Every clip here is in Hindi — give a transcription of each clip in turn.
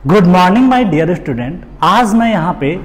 Good morning my dear student. आज मैं यहाँ पे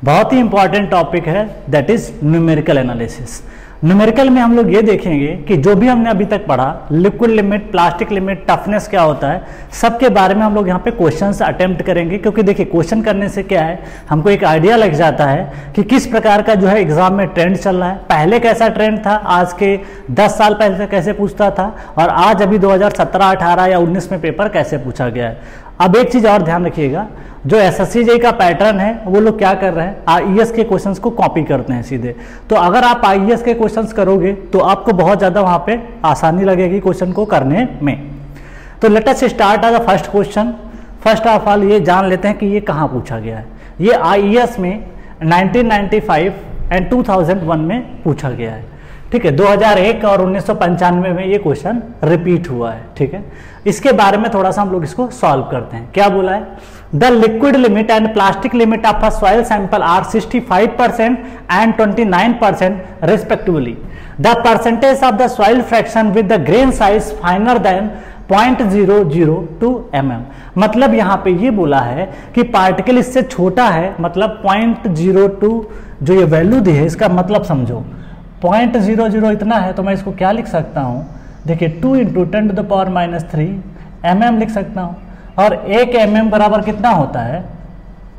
बहुत ही इंपॉर्टेंट टॉपिक है that is numerical analysis. Numerical में हम लोग ये देखेंगे कि जो भी हमने अभी तक पढ़ा, liquid limit, plastic limit, toughness क्या होता है, सबके बारे में हम लोग यहाँ पे क्वेश्चंस अटेम्प्ट करेंगे। क्योंकि देखिए क्वेश्चन करने से क्या है, हमको एक आइडिया लग जाता है कि किस प्रकार का जो है एग्जाम में ट्रेंड चल रहा है। पहले कैसा ट्रेंड था, आज के 10 साल पहले से कैसे पूछता था, और आज अभी 2017, 18 या 19 में पेपर कैसे पूछा गया है। अब एक चीज और ध्यान रखिएगा, जो एसएससी जेईई का पैटर्न है वो लोग क्या कर रहे हैं, आईईएस के क्वेश्चंस को कॉपी करते हैं सीधे। तो अगर आप आईईएस के क्वेश्चंस करोगे तो आपको बहुत ज्यादा वहां पे आसानी लगेगी क्वेश्चन को करने में। तो let us start as the first question. First of all ये जान लेते हैं कि ये कहाँ पूछा गया है। ये आईईएस में 1995 एंड 2001 में पूछा गया है। ठीक है, 2001 और 1995 में ये क्वेश्चन रिपीट हुआ है। ठीक है, इसके बारे में थोड़ा सा हम लोग इसको सॉल्व करते हैं। क्या बोला है, the liquid limit and plastic limit of a soil sample are 65% and 29% respectively. The percentage of the soil fraction with the grain size finer than 0.002 mm। मतलब यहाँ पे ये बोला है कि पार्टिकल इससे छोटा है, मतलब 0.02 जो ये वैल्यू दी है, इसका मतलब समझो 0.00 इतना है, तो मैं इसको क्या लिख सकता हूँ, देखिए 2 × 10⁻³ mm लिख सकता हूँ। और 1 mm बराबर कितना होता है,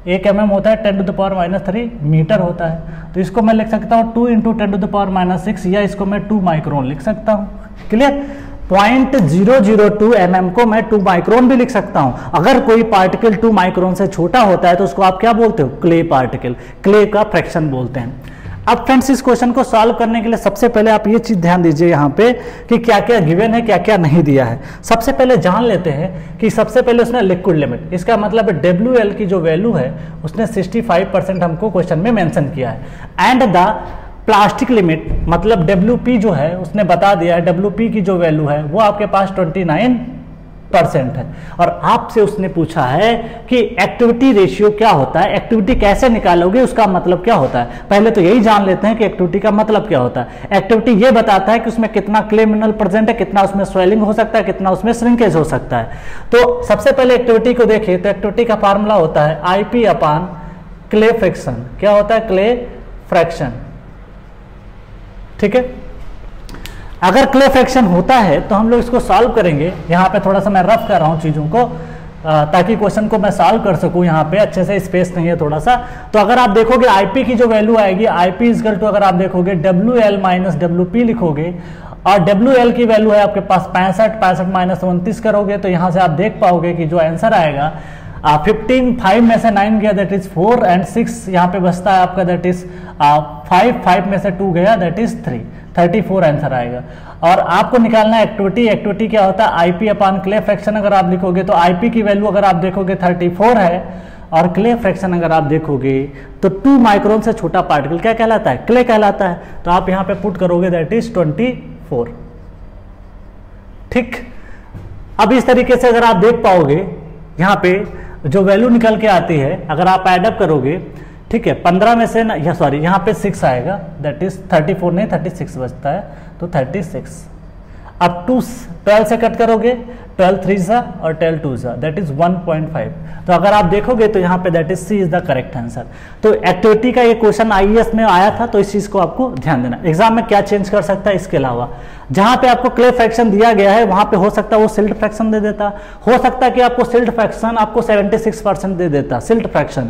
1 mm होता है 10⁻³ मीटर होता है। तो इसको मैं लिख सकता हूँ 2 × 10⁻6, या इसको मैं 2 माइक्रोन लिख सकता हूँ। क्लियर, 0.002 mm को मैं 2 माइक्रोन भी लिख सकता हूँ। अगर कोई पार्टिकल 2 माइक्रोन से छोटा होता है तो उसको आप क्या बोलते हो, क्ले पार्टिकल, क्ले का फ्रैक्शन बोलते हैं। अब फ्रेंड्स इस क्वेश्चन को सॉल्व करने के लिए सबसे पहले आप ये चीज ध्यान दीजिए यहाँ पे कि क्या क्या गिवन है, क्या क्या नहीं दिया है। सबसे पहले जान लेते हैं कि सबसे पहले उसने लिक्विड लिमिट, इसका मतलब WL की जो वैल्यू है उसने 65% हमको क्वेश्चन में मेंशन किया है। एंड द प्लास्टिक लिमिट मतलब WP जो है उसने बता दिया है, WP की जो वैल्यू है वो आपके पास 29% है। और आपसे उसने पूछा है कि एक्टिविटी रेशियो क्या होता है, एक्टिविटी कैसे निकालोगे, उसका मतलब क्या होता है। पहले तो यही जान लेते हैं कि एक्टिविटी का मतलब क्या होता है। एक्टिविटी ये बताता है कि उसमें कितना क्ले मिनरल प्रेजेंट है, कितना उसमें स्वेलिंग हो सकता है, कितना उसमें श्रिंकेज हो सकता है। तो सबसे पहले एक्टिविटी को देखिए तो एक्टिविटी का फार्मूला होता है IP अपॉन क्ले फ्रैक्शन। क्या होता है, क्ले फ्रैक्शन। ठीक है, अगर क्ले फ्रैक्शन होता है तो हम लोग इसको सॉल्व करेंगे। यहाँ पे थोड़ा सा मैं रफ कर रहा हूँ चीज़ों को ताकि क्वेश्चन को मैं सॉल्व कर सकूँ। यहाँ पे अच्छे से स्पेस नहीं है थोड़ा सा। तो अगर आप देखोगे IP की जो वैल्यू आएगी, IP इक्वल टू, अगर आप देखोगे WL माइनस WP लिखोगे, और WL की वैल्यू है आपके पास 65 माइनस 29 करोगे तो यहाँ से आप देख पाओगे कि जो आंसर आएगा 15, 5 में से 9 गया दैट इज 4, एंड 6 यहाँ पे बचता है आपका दैट इज 5 में से 2 गया दैट इज 3, 34 आंसर आएगा। और आपको निकालना है एक्टिविटी। एक्टिविटी क्या होता है, IP अपॉन क्ले फ्रैक्शन। अगर आप लिखोगे तो IP की वैल्यू अगर आप देखोगे 34 है, और क्ले फ्रैक्शन अगर आप देखोगे तो 2 माइक्रोन से छोटा पार्टिकल क्या कहलाता है, क्ले कहलाता है। तो आप यहाँ पे पुट करोगे दैट इज 24। ठीक, अब इस तरीके से अगर आप देख पाओगे यहाँ पे जो वैल्यू निकल के आती है, अगर आप एडअप करोगे, ठीक है, 15 में से या सॉरी यहाँ पे 6 आएगा दैट इज 34 नहीं 36 बचता है, तो 36। अब 12 से कट करोगे, 12 3 और 12 2 दैट इज 1.5। तो अगर आप देखोगे तो यहाँ पे that is C is the correct answer. तो एक्टिविटी का ये क्वेश्चन आईईएस में आया था, तो इस चीज को आपको ध्यान देना। एग्जाम में क्या चेंज कर सकता है इसके अलावा, जहां पे आपको क्ले फ्रैक्शन दिया गया है वहां पे हो सकता है वो सिल्ट फ्रैक्शन दे देता, हो सकता है कि आपको सिल्ट फ्रैक्शन आपको 76% दे देता सिल्ट फ्रैक्शन।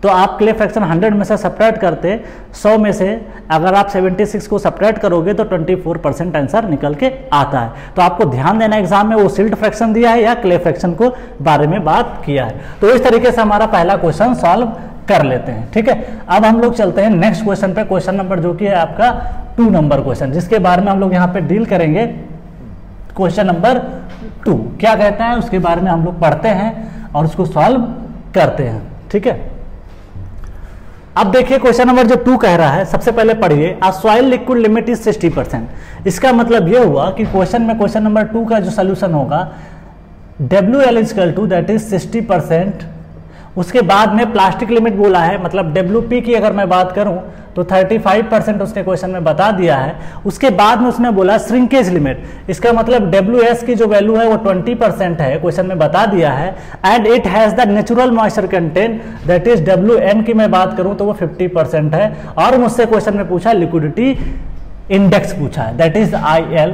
तो आप क्ले फ्रैक्शन 100 में से सब्ट्रैक्ट करते 100 में से, अगर आप 76 को सब्ट्रैक्ट करोगे तो 24% आंसर निकल के आता है। तो आपको ध्यान देना एग्जाम में वो सिल्ट फ्रैक्शन दिया है या क्ले फ्रैक्शन को बारे में बात किया है। तो इस तरीके से हमारा पहला क्वेश्चन सॉल्व कर लेते हैं। ठीक है, अब हम लोग चलते हैं नेक्स्ट क्वेश्चन पे। क्वेश्चन नंबर जो कि है आपका 2 नंबर क्वेश्चन, जिसके बारे में हम लोग यहाँ पे डील करेंगे। क्वेश्चन नंबर 2 क्या कहता है उसके बारे में हम लोग पढ़ते हैं और उसको सॉल्व करते हैं। ठीक है, अब देखिए क्वेश्चन नंबर जो 2 कह रहा है, सबसे पहले पढ़िए, अ सॉइल लिक्विड लिमिट इज 60%। इसका मतलब ये हुआ कि क्वेश्चन में क्वेश्चन नंबर 2 का जो सोल्यूशन होगा WL equal to that is 60%। उसके बाद में प्लास्टिक लिमिट बोला है, मतलब WP की अगर मैं बात करूं तो 35% उसने क्वेश्चन में बता दिया है। उसके बाद में उसने बोला श्रिंकेज लिमिट, इसका मतलब WS की जो वैल्यू है वो 20% है, क्वेश्चन में बता दिया है। And it has the natural moisture content that is WN की मैं बात करूं तो वो 50% है। और मुझसे क्वेश्चन में पूछा लिक्विडिटी इंडेक्स पूछा है, दैट इज IL।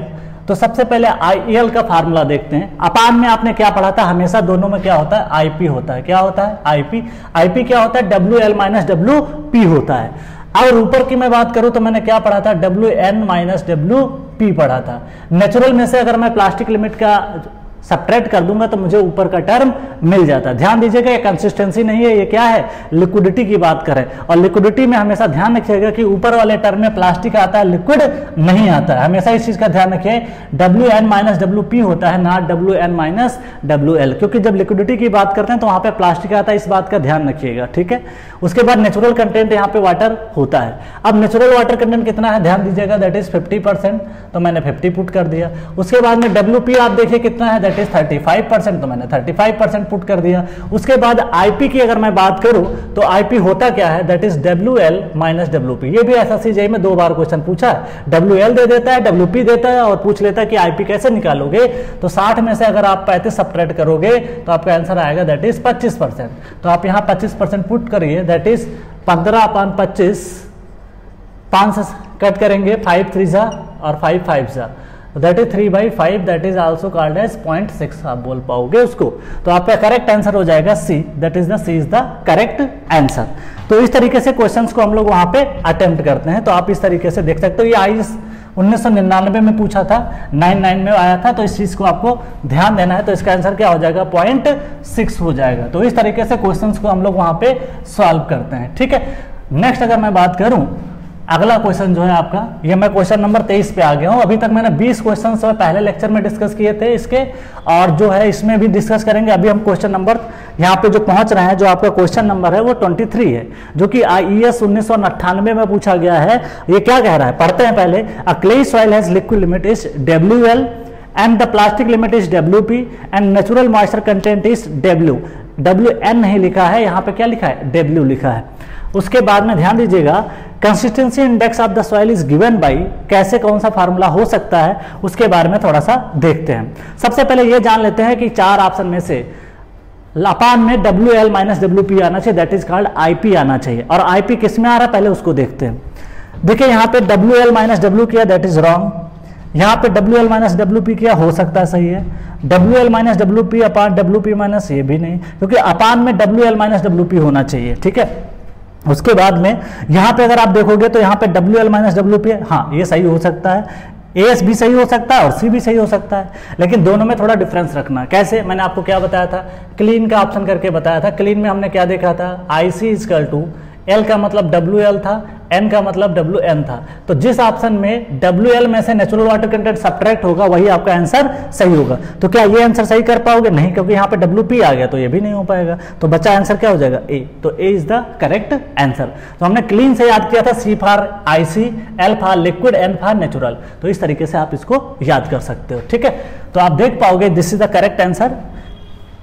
तो सबसे पहले IL का फार्मूला देखते हैं। अपान में आपने क्या पढ़ा था, हमेशा दोनों में क्या होता है, IP होता है। क्या होता है, IP क्या होता है, WL माइनस WP होता है। और ऊपर की मैं बात करूं तो मैंने क्या पढ़ा था, WN माइनस WP पढ़ा था। नेचुरल में से अगर मैं प्लास्टिक लिमिट का सब्ट्रैक्ट कर दूंगा तो मुझे ऊपर का टर्म मिल जाता है। ध्यान दीजिएगा, ये कंसिस्टेंसी नहीं है, ये क्या है, लिक्विडिटी की बात करें। और लिक्विडिटी में हमेशा ध्यान रखिएगा कि ऊपर वाले टर्म में प्लास्टिक आता है, लिक्विड नहीं आता है। हमेशा इस चीज का ध्यान रखिए, WN माइनस WP होता है, ना WN माइनस WL, क्योंकि जब लिक्विडिटी की बात करते हैं तो वहां पे प्लास्टिक आता है, इस बात का ध्यान रखिएगा, ठीक है। उसके बाद नेचुरल कंटेंट यहाँ पे वाटर होता है। अब नेचुरल वाटर कंटेंट कितना है, ध्यान दीजिएगा, दैट इज 50%, तो मैंने 50 पुट कर दिया। उसके बाद में WP आप देखिए कितना है, दैट इज 35%, तो मैंने 35% पुट कर दिया। उसके बाद IP की अगर मैं बात करूं तो IP होता क्या है, that is WL minus WP। ये भी SSC में 2 बार क्वेश्चन पूछा है, WL दे देता है, WP देता है और पूछ लेता है कि IP कैसे निकालोगे। तो 60 में से अगर आप 35 सब्ट्रैक्ट करोगे तो आपका आंसर आएगा दैट इज 25%। तो आप यहाँ 25% पुट करिए, दैट इज 15/25, 5 से कट करेंगे, 5 3 जा और 5 5 जा, that is 3/5, that is also called as 0.6 आप बोल पाओगे उसको। तो आपका करेक्ट आंसर हो जाएगा C, that is the C is the correct answer. तो इस तरीके से क्वेश्चंस को हम लोग वहां पे अटेम्प्ट करते हैं। तो आप इस तरीके से देख सकते हो, ये IS 1999 में पूछा था, 99 में आया था, तो इस चीज को आपको ध्यान देना है। तो इसका आंसर क्या हो जाएगा, 0.6 हो जाएगा। तो इस तरीके से क्वेश्चंस को हम लोग वहां पे सॉल्व करते हैं, ठीक है। नेक्स्ट अगर मैं बात करूं, अगला क्वेश्चन जो है आपका, ये मैं क्वेश्चन नंबर 23 पे आ गया हूं। अभी तक मैंने 20 क्वेश्चन पहले लेक्चर में डिस्कस किए थे इसके, और जो है इसमें भी डिस्कस करेंगे। अभी हम क्वेश्चन नंबर यहाँ पे जो पहुंच रहे हैं, जो आपका क्वेश्चन नंबर है वो 23 है, जो कि IES 1998 में पूछा गया है। ये क्या कह रहा है, पढ़ते हैं पहले। A clay soil has liquid limit is WL and the plastic limit is WP and natural moisture content is WN नहीं लिखा है, यहाँ पे क्या लिखा है, W लिखा है। उसके बाद में ध्यान दीजिएगा, consistency index of the soil is given by, कैसे कौन सा फार्मूला हो सकता है उसके बारे में थोड़ा सा देखते हैं। सबसे पहले ये जान लेते हैं कि 4 ऑप्शन में से अपान में WL माइनस WP आना चाहिए, दैट इज कॉल्ड IP आना चाहिए। और IP किस में आ रहा है पहले उसको देखते हैं। देखिए यहाँ पे WL माइनस W किया, दैट इज रॉन्ग। यहाँ पे WL माइनस WP किया, हो सकता है सही है। WL माइनस WP अपान WP माइनस, ये भी नहीं, क्योंकि अपान में WL माइनस WP होना चाहिए, ठीक है। उसके बाद में यहाँ पे अगर आप देखोगे तो यहाँ पे WL माइनस WP, हाँ ये सही हो सकता है, AS भी सही हो सकता है और C भी सही हो सकता है, लेकिन दोनों में थोड़ा डिफरेंस रखना। कैसे, मैंने आपको क्या बताया था, क्लीन का ऑप्शन करके बताया था। क्लीन में हमने क्या देखा था, IC इक्वल टू L का मतलब WL था, N का मतलब WN था। तो जिस ऑप्शन में WL में से नेचुरल वाटर कंटेंट सब्ट्रैक्ट होगा वही आपका आंसर सही होगा। तो क्या ये आंसर सही कर पाओगे, नहीं, क्योंकि यहाँ पे WP आ गया तो ये भी नहीं हो पाएगा। तो बच्चा आंसर क्या हो जाएगा, A। तो A is the correct answer. तो हमने क्लीन से याद किया था, C for IC, L for liquid, N for natural. तो इस तरीके से आप इसको याद कर सकते हो, ठीक है। तो आप देख पाओगे this is the correct answer.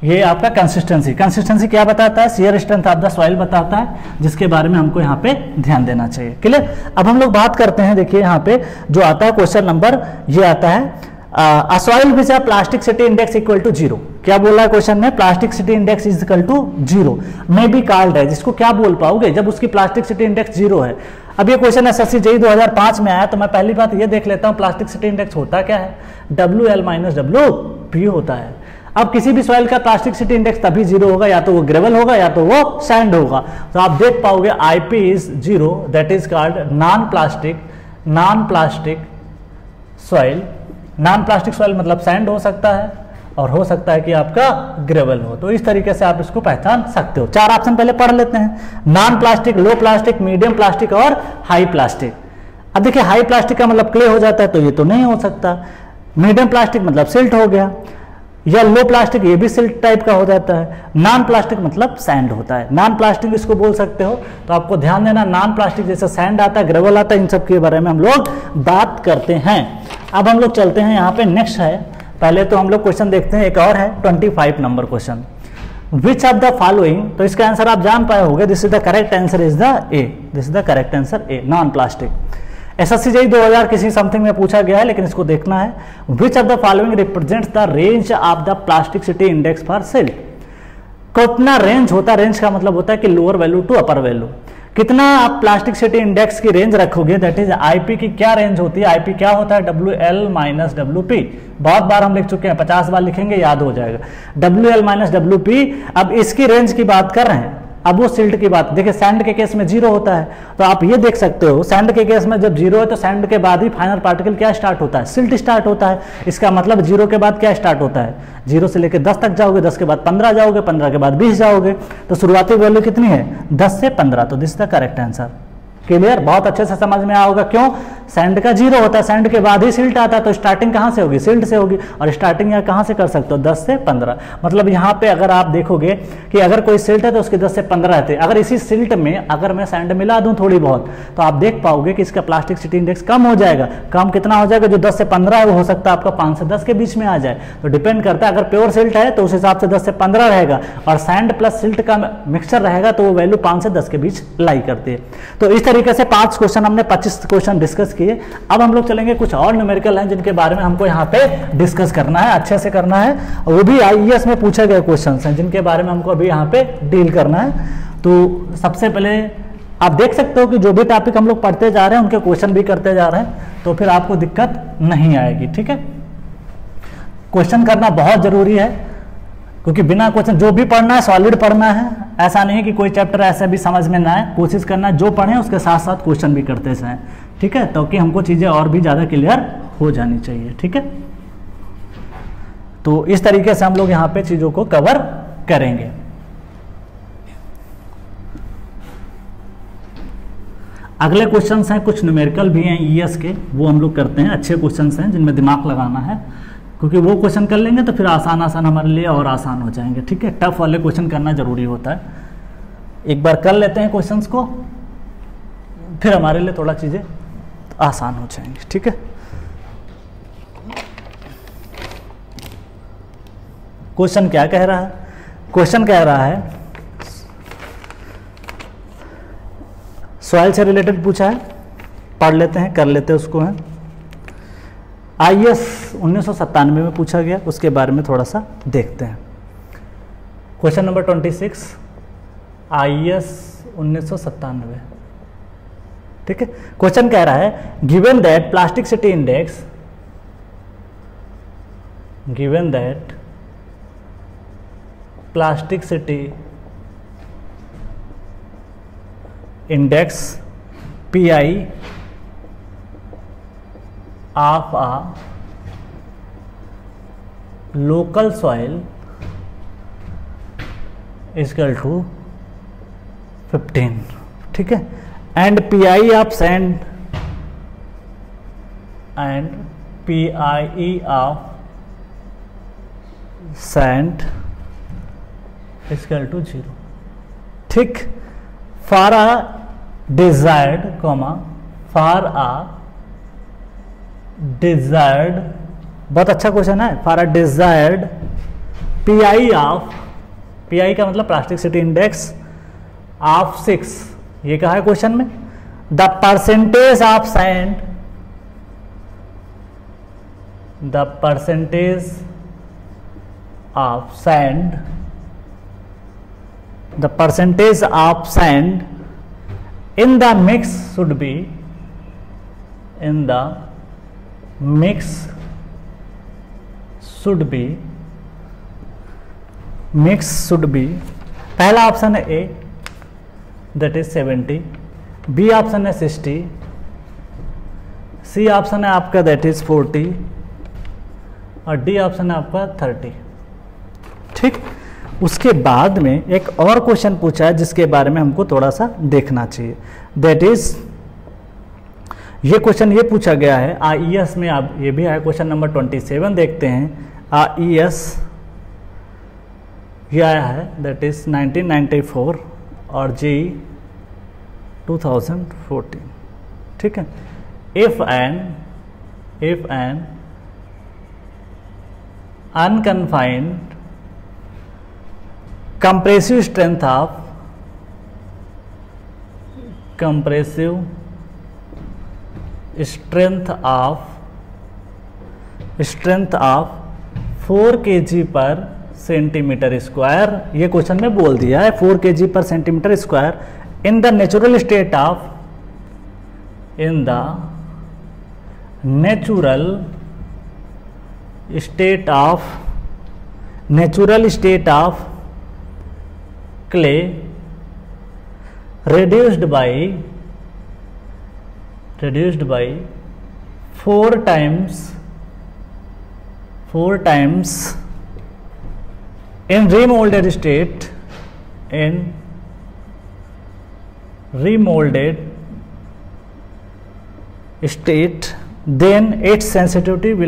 ये आपका कंसिस्टेंसी क्या बताता है, shear strength of the soil बताता है, जिसके बारे में हमको यहाँ पे ध्यान देना चाहिए, क्लियर। अब हम लोग बात करते हैं, देखिए यहाँ पे जो आता है क्वेश्चन नंबर, ये आता है a soil which a plasticity index equal to 0। क्या बोला है क्वेश्चन में, plasticity index is equal to 0 may be called है। जिसको क्या बोल पाओगे जब उसकी प्लास्टिसिटी इंडेक्स 0 है। अब ये क्वेश्चन SSC JEE 2005 में आया, तो मैं पहली बात ये देख लेता हूँ प्लास्टिसिटी इंडेक्स होता क्या है, WL माइनस WP होता है। अब किसी भी सॉइल का प्लास्टिसिटी इंडेक्स तभी 0 होगा, या तो वो ग्रेवल होगा या तो वो सैंड होगा। तो आप देख पाओगे IP is 0, that is called non plastic soil. Non plastic soil मतलब सैंड हो सकता है और हो सकता है कि आपका ग्रेवल हो। तो इस तरीके से आप इसको पहचान सकते हो। 4 ऑप्शन पहले पढ़ लेते हैं, non plastic, low plastic, medium plastic और हाई प्लास्टिक। अब देखिए हाई प्लास्टिक का मतलब क्ले हो जाता है, तो ये तो नहीं हो सकता। मीडियम प्लास्टिक मतलब सिल्ट हो गया, या लो प्लास्टिक ये भी सिल्ट टाइप का हो जाता है। नॉन प्लास्टिक मतलब सैंड होता है, नॉन प्लास्टिक इसको बोल सकते हो। तो आपको ध्यान देना, नॉन प्लास्टिक जैसे सैंड आता है, ग्रेवल आता है, इन सब के बारे में हम लोग बात करते हैं। अब हम लोग चलते हैं यहाँ पे, नेक्स्ट है, पहले तो हम लोग क्वेश्चन देखते हैं, एक और है 25 number question. Which of the following, तो इसका आंसर आप जान पाए होंगे, this is the correct answer is the A, this is the correct answer A, non plastic. SSCJ 2000 किसी समथिंग में पूछा गया है, लेकिन इसको देखना है। Which of the following represents the range of the plasticity index for silt, कितना रेंज होता है, रेंज का मतलब होता है कि lower value to upper value, कितना आप प्लास्टिसिटी इंडेक्स की रेंज रखोगे, दैट इज आईपी की क्या रेंज होती है, आईपी क्या होता है, WL माइनस WP, बहुत बार हम लिख चुके हैं, 50 बार लिखेंगे याद हो जाएगा, WL माइनस WP। अब इसकी रेंज की बात कर रहे हैं, अब वो सिल्ट की बात देखिए, सैंड के केस में 0 होता है, तो आप ये देख सकते हो सैंड के केस में जब 0 है तो सैंड के बाद ही फाइनल पार्टिकल क्या स्टार्ट होता है, सिल्ट स्टार्ट होता है। इसका मतलब 0 के बाद क्या स्टार्ट होता है, 0 से लेकर 10 तक जाओगे, 10 के बाद 15 जाओगे, 15 के बाद 20 जाओगे, तो शुरुआती वैल्यू कितनी है, 10 से 15, तो this is the correct answer. Clear, बहुत अच्छे से समझ में आया होगा, क्यों, सैंड का 0 होता है, सैंड के बाद ही सिल्ट आता है, तो स्टार्टिंग कहां से होगी, सिल्ट से होगी, और स्टार्टिंग यहाँ कहां से कर सकते हो, 10 से 15। मतलब यहाँ पे अगर आप देखोगे कि अगर कोई सिल्ट है तो उसके 10 से 15 रहते हैं, अगर इसी सिल्ट में अगर मैं सैंड मिला दूं थोड़ी बहुत, तो आप देख पाओगे कि इसका प्लास्टिसिटी इंडेक्स कम हो जाएगा। कम कितना हो जाएगा, जो 10 से 15 है वो हो सकता है आपका 5 से 10 के बीच में आ जाए, तो डिपेंड करता है, अगर प्योर सिल्ट है तो उस हिसाब से 10 से 15 रहेगा, और सैंड प्लस सिल्ट का मिक्सचर रहेगा तो वो वैल्यू 5 से 10 के बीच लाई करती है। तो इस तरीके से 5 क्वेश्चन हमने 25 क्वेश्चन डिस्कस किए। अब हम लोग चलेंगे, कुछ और न्यूमेरिकल हैं जिनके बारे में हमको यहाँ पे डिस्कस करना है, अच्छे से करना है, वो भी IAS में पूछे गए क्वेश्चंस हैं जिनके बारे में हमको अभी यहाँ पे डील करना है। तो सबसे पहले आप देख सकते हो कि जो भी टॉपिक हम लोग पढ़ते जा रहे हैं उनके क्वेश्चन भी करते जा रहे हैं, तो फिर आपको दिक्कत नहीं आएगी। ठीक है, क्वेश्चन करना बहुत जरूरी है, क्योंकि बिना क्वेश्चन जो भी पढ़ना है सॉलिड पढ़ना है, ऐसा नहीं है कि कोई चैप्टर ऐसा भी समझ में ना आए, कोशिश करना जो पढ़े उसके साथ साथ क्वेश्चन भी करते जाएं। ठीक है, तो कि हमको चीजें और भी ज्यादा क्लियर हो जानी चाहिए। ठीक है, तो इस तरीके से हम लोग यहाँ पे चीजों को कवर करेंगे। अगले क्वेश्चंस हैं, कुछ न्यूमेरिकल भी हैं ES के, वो हम लोग करते हैं, अच्छे क्वेश्चंस हैं जिनमें दिमाग लगाना है, क्योंकि वो क्वेश्चन कर लेंगे तो फिर आसान आसान हमारे लिए और आसान हो जाएंगे। ठीक है, टफ वाले क्वेश्चन करना जरूरी होता है। एक बार कर लेते हैं क्वेश्चंस को, फिर हमारे लिए थोड़ा चीजें आसान हो जाएंगी। ठीक है, क्वेश्चन क्या कह रहा है, क्वेश्चन कह रहा है सॉइल से रिलेटेड पूछा है, पढ़ लेते हैं, कर लेते हैं उसको। है IAS 1997 में पूछा गया, उसके बारे में थोड़ा सा देखते हैं। Question number 26 IAS 1997। ठीक है, क्वेश्चन कह रहा है given that plasticity index, given that plasticity index PI of a local soil is equal to 15। ठीक है, and PI of sand and PIE of sand is equal to 0। ठीक, for a desired for a desired, बहुत अच्छा क्वेश्चन है, for a desired PI of, PI का मतलब प्लास्टिसिटी इंडेक्स ऑफ 6, ये कहा है क्वेश्चन में, the percentage of sand, the percentage of sand, the percentage of sand in the mix should be, in the mix should be, mix should be, पहला ऑप्शन है A, that is 70, B option है 60, C ऑप्शन है आपका that is 40, और D ऑप्शन है आपका 30। ठीक, उसके बाद में एक और क्वेश्चन पूछा है जिसके बारे में हमको थोड़ा सा देखना चाहिए, that is ये क्वेश्चन ये पूछा गया है IAS में, आप ये भी है क्वेश्चन नंबर 27 देखते हैं। IAS ये आया है दैट इज 1994 और J 2014। ठीक है, if an unconfined compressive strength of 4 kg पर सेंटीमीटर स्क्वायर, ये क्वेश्चन में बोल दिया है 4 kg पर centimetre square in the natural state of clay reduced by 4 times in remolded state, then its sensitivity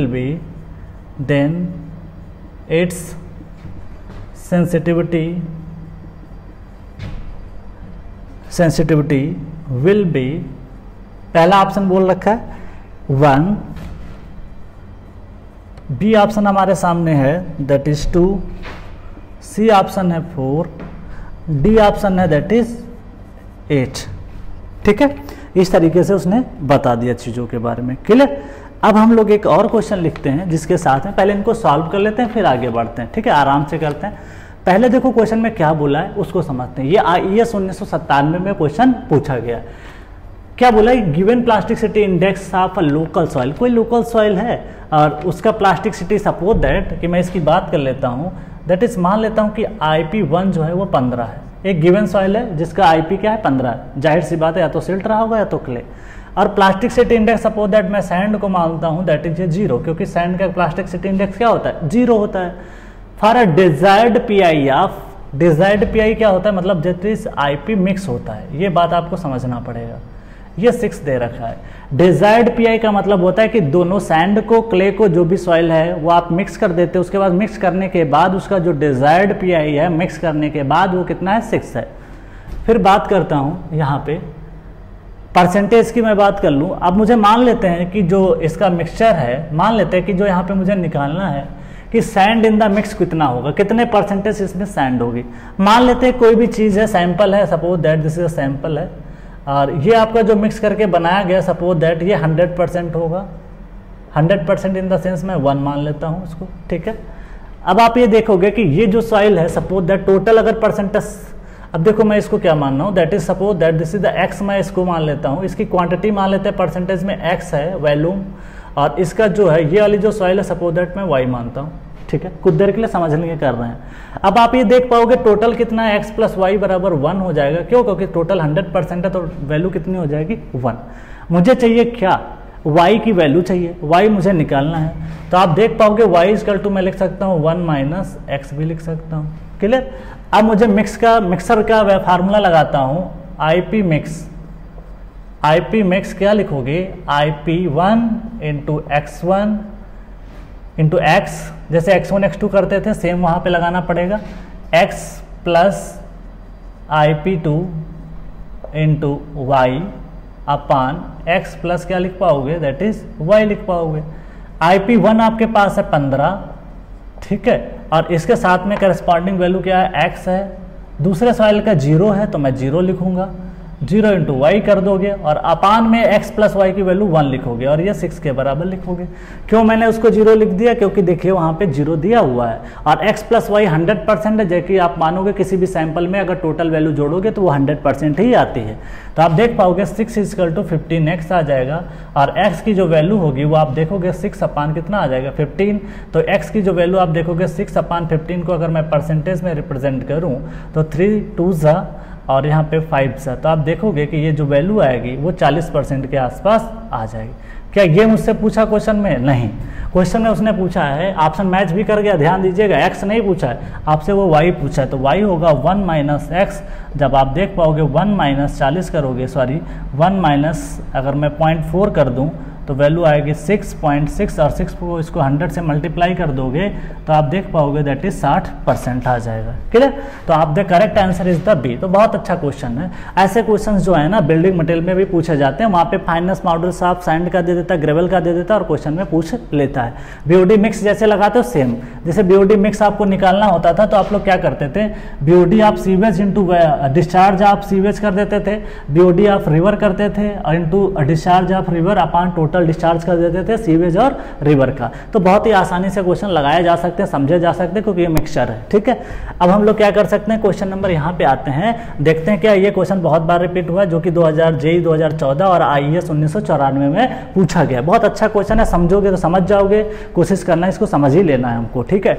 will be पहला ऑप्शन बोल रखा है 1, बी ऑप्शन हमारे सामने है दैट इज 2, सी ऑप्शन है 4, डी ऑप्शन है दैट इज 8। ठीक है, इस तरीके से उसने बता दिया चीज़ों के बारे में। क्लियर। अब हम लोग एक और क्वेश्चन लिखते हैं जिसके साथ में पहले इनको सॉल्व कर लेते हैं, फिर आगे बढ़ते हैं। ठीक है, आराम से करते हैं। पहले देखो क्वेश्चन में क्या बोला है उसको समझते हैं। ये IAS 1997 में क्वेश्चन पूछा गया। क्या बोला है, given plasticity index of a local soil, कोई लोकल सॉइल है और उसका प्लास्टिसिटी सपोज दैट, कि मैं इसकी बात कर लेता हूँ, दैट इज मान लेता हूँ कि IP1 जो है वो 15 है। एक गिवन सॉइल है जिसका IP क्या है 15 है, जाहिर सी बात है या तो सिल्ट रहा होगा या तो क्ले। और प्लास्टिसिटी इंडेक्स सपोज दैट मैं सैंड को मानता हूँ दैट इज 0, क्योंकि सैंड का प्लास्टिसिटी इंडेक्स क्या होता है 0 होता है। For a desired PI of, desired PI क्या होता है, मतलब दैट इज IP मिक्स होता है, ये बात आपको समझना पड़ेगा। ये 6 दे रखा है। डिजायर्ड PI का मतलब होता है कि दोनों सैंड को, क्ले को, जो भी सॉइल है वो आप मिक्स कर देते हो, उसके बाद मिक्स करने के बाद उसका जो डिजायर्ड PI है मिक्स करने के बाद वो कितना है 6 है। फिर बात करता हूँ यहाँ पे परसेंटेज की, मैं बात कर लूँ। अब मुझे मान लेते हैं कि जो इसका मिक्सचर है, मान लेते हैं कि जो यहाँ पे मुझे निकालना है कि सैंड इन द मिक्स कितना होगा, कितने परसेंटेज इसमें सैंड होगी। मान लेते हैं कोई भी चीज़ है, सैंपल है, suppose that this is a sample है, और ये आपका जो मिक्स करके बनाया गया सपोज दैट ये 100% होगा। 100% इन द सेंस मैं 1 मान लेता हूँ उसको। ठीक है, अब आप ये देखोगे कि ये जो सॉइल है सपोज दैट टोटल अगर परसेंटेज, अब देखो मैं इसको क्या मान रहा हूँ, that is suppose that this is the x, मैं इसको मान लेता हूँ, इसकी क्वांटिटी मान लेते हैं परसेंटेज में x है वैल्यूम, और इसका जो है ये वाली जो सॉइल है सपोज दैट मैं y मानता हूँ। ठीक है, कुछ देर के लिए समझने के कर रहे हैं। अब आप ये देख पाओगे टोटल कितना है, x + y = 1 हो जाएगा। क्यों? क्योंकि टोटल 100% है तो वैल्यू कितनी हो जाएगी 1। मुझे चाहिए क्या, y की वैल्यू चाहिए, y मुझे निकालना है। तो आप देख पाओगे y = मैं लिख सकता हूँ 1 - x भी लिख सकता हूँ। क्लियर। अब मुझे मिक्सर का फार्मूला लगाता हूँ, IP मिक्स क्या लिखोगे, IP1 × x1 × x, जैसे x1 x2 करते थे सेम वहाँ पे लगाना पड़ेगा, x + IP2 × y अपान x प्लस क्या लिख पाओगे, दैट इज y लिख पाओगे। IP1 आपके पास है 15, ठीक है, और इसके साथ में करस्पॉन्डिंग वैल्यू क्या है, x है। दूसरे सॉइल का 0 है तो मैं 0 लिखूंगा, 0 × y कर दोगे और अपान में x + y की वैल्यू 1 लिखोगे और ये 6 के बराबर लिखोगे। क्यों मैंने उसको 0 लिख दिया, क्योंकि देखिए वहाँ पे 0 दिया हुआ है और x + y 100% है, जैसे आप मानोगे किसी भी सैंपल में अगर टोटल वैल्यू जोड़ोगे तो वो 100% ही आती है। तो आप देख पाओगे 6 = 15x आ जाएगा और x की जो वैल्यू होगी वो आप देखोगे 6 अपान कितना आ जाएगा 15। तो x की जो वैल्यू आप देखोगे 6 अपान 15 को अगर मैं परसेंटेज में रिप्रेजेंट करूँ तो 3 2 और यहाँ पे 5 सा, तो आप देखोगे कि ये जो वैल्यू आएगी वो 40% के आसपास आ जाएगी। क्या ये मुझसे पूछा क्वेश्चन में? नहीं, क्वेश्चन में उसने पूछा है, ऑप्शन मैच भी कर गया, ध्यान दीजिएगा, x नहीं पूछा है आपसे, वो y पूछा है, तो y होगा 1 - x। जब आप देख पाओगे 1 - 40 करोगे, सॉरी 1 - अगर मैं 0.4 कर दूं तो वैल्यू आएगी 6.6 और 6 को इसको 100 से मल्टीप्लाई कर दोगे तो आप देख पाओगे दैट इज 60% आ जाएगा। क्लियर? तो आप the correct answer is the B. तो बहुत अच्छा क्वेश्चन है। ऐसे क्वेश्चन जो है ना बिल्डिंग मटेरियल में भी पूछे जाते हैं, वहाँ पे फाइनेंस मॉडल साफ सैंड का दे देता है, ग्रेवल का दे देता है और क्वेश्चन में पूछ लेता है। बीओडी मिक्स जैसे लगाते हो सेम, जैसे बीओडी मिक्स आपको निकालना होता था तो आप लोग क्या करते थे, बीओडी आप सीवेज इंटू डिस्चार्ज आप सीवेज कर देते थे, बीओडी आप रिवर करते थे और इंटू डिस्चार्ज आप रिवर अपॉन टोटल डिस्चार्ज कर देते थे सीवेज और रिवर का। तो बहुत ही आसानी से क्वेश्चन लगाए जा सकते हैं, समझे जा सकते हैं, क्योंकि ये मिक्सचर है। ठीक है, अब हम लोग क्या कर सकते हैं, क्वेश्चन नंबर यहाँ पे आते हैं, देखते हैं क्या ये क्वेश्चन बहुत बार रिपीट हुआ है, जो कि 2014 और IAS 1994 में पूछा गया। बहुत अच्छा क्वेश्चन है, समझोगे तो समझ जाओगे, कोशिश करना है इसको समझ ही लेना है हमको। ठीक है,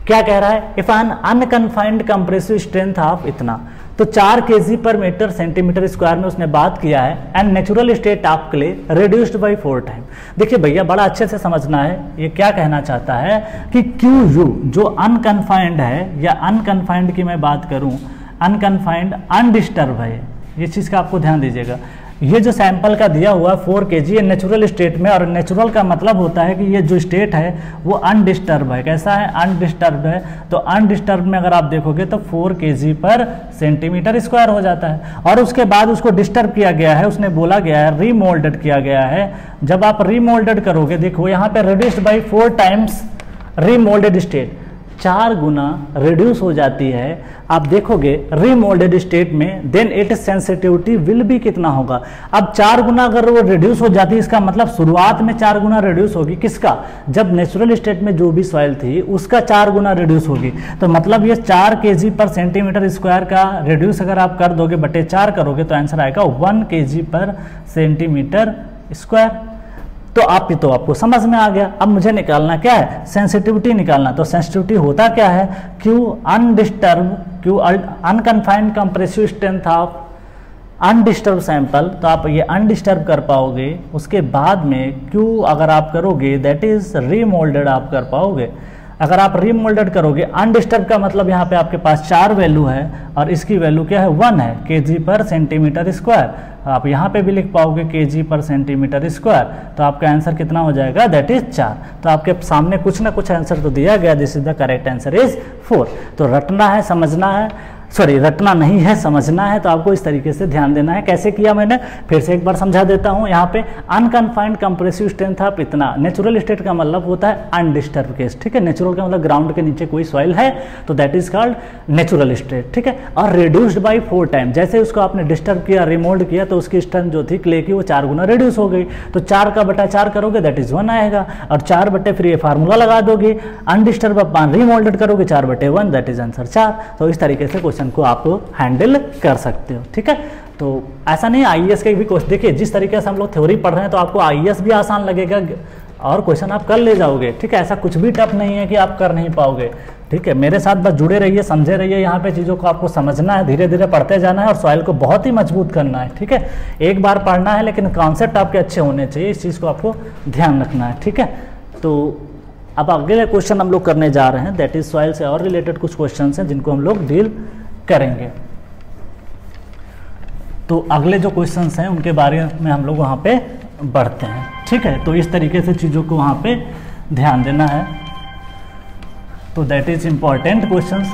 क्या कह रहा है, if an unconfined compressive strength of इतना, तो 4 kg पर मीटर सेंटीमीटर स्क्वायर में उसने बात किया है, and natural state of clay reduced by 4 time. देखिए भैया बड़ा अच्छे से समझना है, ये क्या कहना चाहता है कि QU जो अनकन्फाइंड है, या अनकन्फाइंड की मैं बात करूं, अनकन्फाइंड अनडिस्टर्ब है, ये चीज़ का आपको ध्यान दीजिएगा। ये जो सैंपल का दिया हुआ है 4 kg, ये नेचुरल स्टेट में, और नेचुरल का मतलब होता है कि ये जो स्टेट है वो अनडिस्टर्ब है। कैसा है, अनडिस्टर्ब है। तो अनडिस्टर्ब में अगर आप देखोगे तो 4 kg पर सेंटीमीटर स्क्वायर हो जाता है, और उसके बाद उसको डिस्टर्ब किया गया है, उसने बोला गया है रीमोल्डेड किया गया है। जब आप रीमोल्डेड करोगे, देखो यहाँ पे reduced by 4 times remoulded state, 4 Guna reduce हो जाती है। आप देखोगे रीमोल्डेड स्टेट में, देन इट सेंसिटिविटी विल भी कितना होगा। अब 4 गुना अगर वो रिड्यूस हो जाती है, इसका मतलब शुरुआत में 4 गुना रिड्यूस होगी। किसका, जब नेचुरल स्टेट में जो भी सॉइल थी उसका 4 गुना रिड्यूस होगी। तो मतलब ये 4 kg पर सेंटीमीटर स्क्वायर का रिड्यूस अगर आप कर दोगे, बटे 4 करोगे, तो आंसर आएगा 1 kg पर सेंटीमीटर स्क्वायर। तो आपको समझ में आ गया। अब मुझे निकालना क्या है, सेंसिटिविटी निकालना। तो सेंसिटिविटी होता क्या है, Q unconfined compressive strength of undisturbed sample. तो आप ये अनडिस्टर्ब कर पाओगे, उसके बाद में क्यू अगर आप करोगे दैट इज रीमोल्डेड आप कर पाओगे। अगर आप रीमोल्डेड करोगे, अनडिस्टर्ब का मतलब यहाँ पे आपके पास 4 वैल्यू है और इसकी वैल्यू क्या है, 1 है, kg पर सेंटीमीटर स्क्वायर। आप यहाँ पे भी लिख पाओगे kg पर सेंटीमीटर स्क्वायर। तो आपका आंसर कितना हो जाएगा, दैट इज 4। तो आपके सामने कुछ ना कुछ आंसर तो दिया गया, this is the correct answer is 4। तो रटना है, समझना है, सॉरी रटना नहीं है, समझना है। तो आपको इस तरीके से ध्यान देना है। कैसे किया मैंने, फिर से एक बार समझा देता हूँ। यहाँ पे अनकन्फाइंड कंप्रेसिव स्ट्रेंथ ऑफ इतना, नेचुरल स्टेट का मतलब होता है अनडिस्टर्ब केस। ठीक है, नेचुरल का मतलब ग्राउंड के नीचे कोई सॉइल है, तो that is called natural state. ठीक है, और रिड्यूस्ड बाई 4 टाइम, जैसे उसको आपने डिस्टर्ब किया, रिमोल्ड किया, तो उसकी स्ट्रेंथ जो थी क्ले की वो 4 गुना रिड्यूस हो गई। तो 4 का बटा 4 करोगे दैट इज 1 आएगा, और 4 बटे फिर ये फार्मूला लगा दोगे, अनडिस्टर्ब अपॉन रिमोल्डेड करोगे 4 बटे 1 दैट इज आंसर 4। तो इस तरीके से क्वेश्चन को आप हैंडल कर सकते हो। ठीक है, तो ऐसा नहीं IAS के भी क्वेश्चन, देखिए जिस तरीके से हम लोग थ्योरी पढ़ रहे हैं तो आपको IAS भी आसान लगेगा और क्वेश्चन आप कर ले जाओगे। ठीक है, ऐसा कुछ भी टफ नहीं है कि आप कर नहीं पाओगे। ठीक है, मेरे साथ बस जुड़े रहिए, समझे रहिए, यहाँ पे चीज़ों को आपको समझना है, धीरे धीरे पढ़ते जाना है और सॉइल को बहुत ही मजबूत करना है। ठीक है, एक बार पढ़ना है लेकिन कॉन्सेप्ट आपके अच्छे होने चाहिए, इस चीज़ को आपको ध्यान रखना है। ठीक है, तो अब अगले क्वेश्चन हम लोग करने जा रहे हैं, दैट इज सॉइल से और रिलेटेड कुछ क्वेश्चन हैं जिनको हम लोग डील करेंगे। तो अगले जो क्वेश्चंस हैं उनके बारे में हम लोग वहाँ पे बढ़ते हैं। ठीक है, तो इस तरीके से चीज़ों को वहाँ पे ध्यान देना है। तो दैट इज इम्पॉर्टेंट क्वेश्चंस,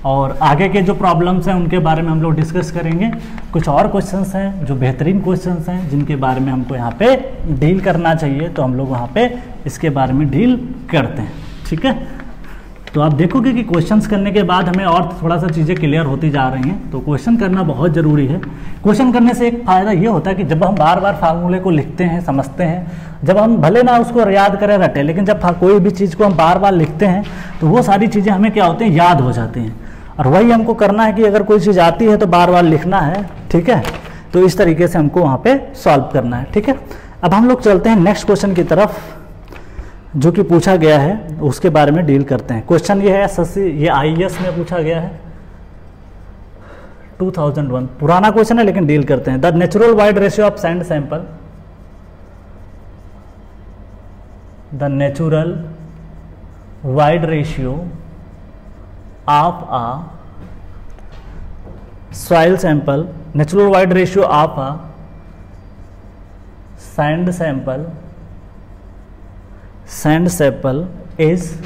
और आगे के जो प्रॉब्लम्स हैं उनके बारे में हम लोग डिस्कस करेंगे। कुछ और क्वेश्चंस हैं जो बेहतरीन क्वेश्चंस हैं जिनके बारे में हमको यहाँ पे डील करना चाहिए, तो हम लोग वहाँ पे इसके बारे में डील करते हैं। ठीक है, तो आप देखोगे कि क्वेश्चंस करने के बाद हमें और थोड़ा सा चीज़ें क्लियर होती जा रही हैं। तो क्वेश्चन करना बहुत ज़रूरी है। क्वेश्चन करने से एक फ़ायदा ये होता है कि जब हम बार बार फार्मूले को लिखते हैं, समझते हैं, जब हम भले ना उसको याद करें रटे, लेकिन जब कोई भी चीज़ को हम बार बार लिखते हैं तो वो सारी चीज़ें हमें क्या होती हैं, याद हो जाती हैं। और वही हमको करना है कि अगर कोई चीज़ आती है तो बार बार लिखना है। ठीक है, तो इस तरीके से हमको वहाँ पे सॉल्व करना है। ठीक है, अब हम लोग चलते हैं नेक्स्ट क्वेश्चन की तरफ जो कि पूछा गया है, उसके बारे में डील करते हैं। क्वेश्चन ये है SSC, ये IAS में पूछा गया है 2001, पुराना क्वेश्चन है लेकिन डील करते हैं। The natural void ratio of sand sample, the natural void ratio of a soil sample, natural void ratio of a sand sample is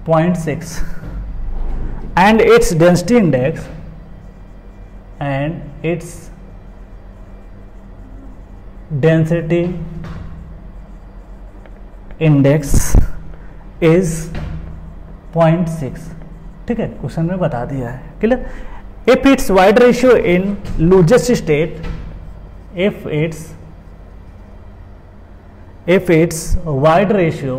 0.6 and its density index is 0.6। ठीक है, क्वेश्चन में बता दिया है, clear. If it's wide ratio in loosest state, if its wide ratio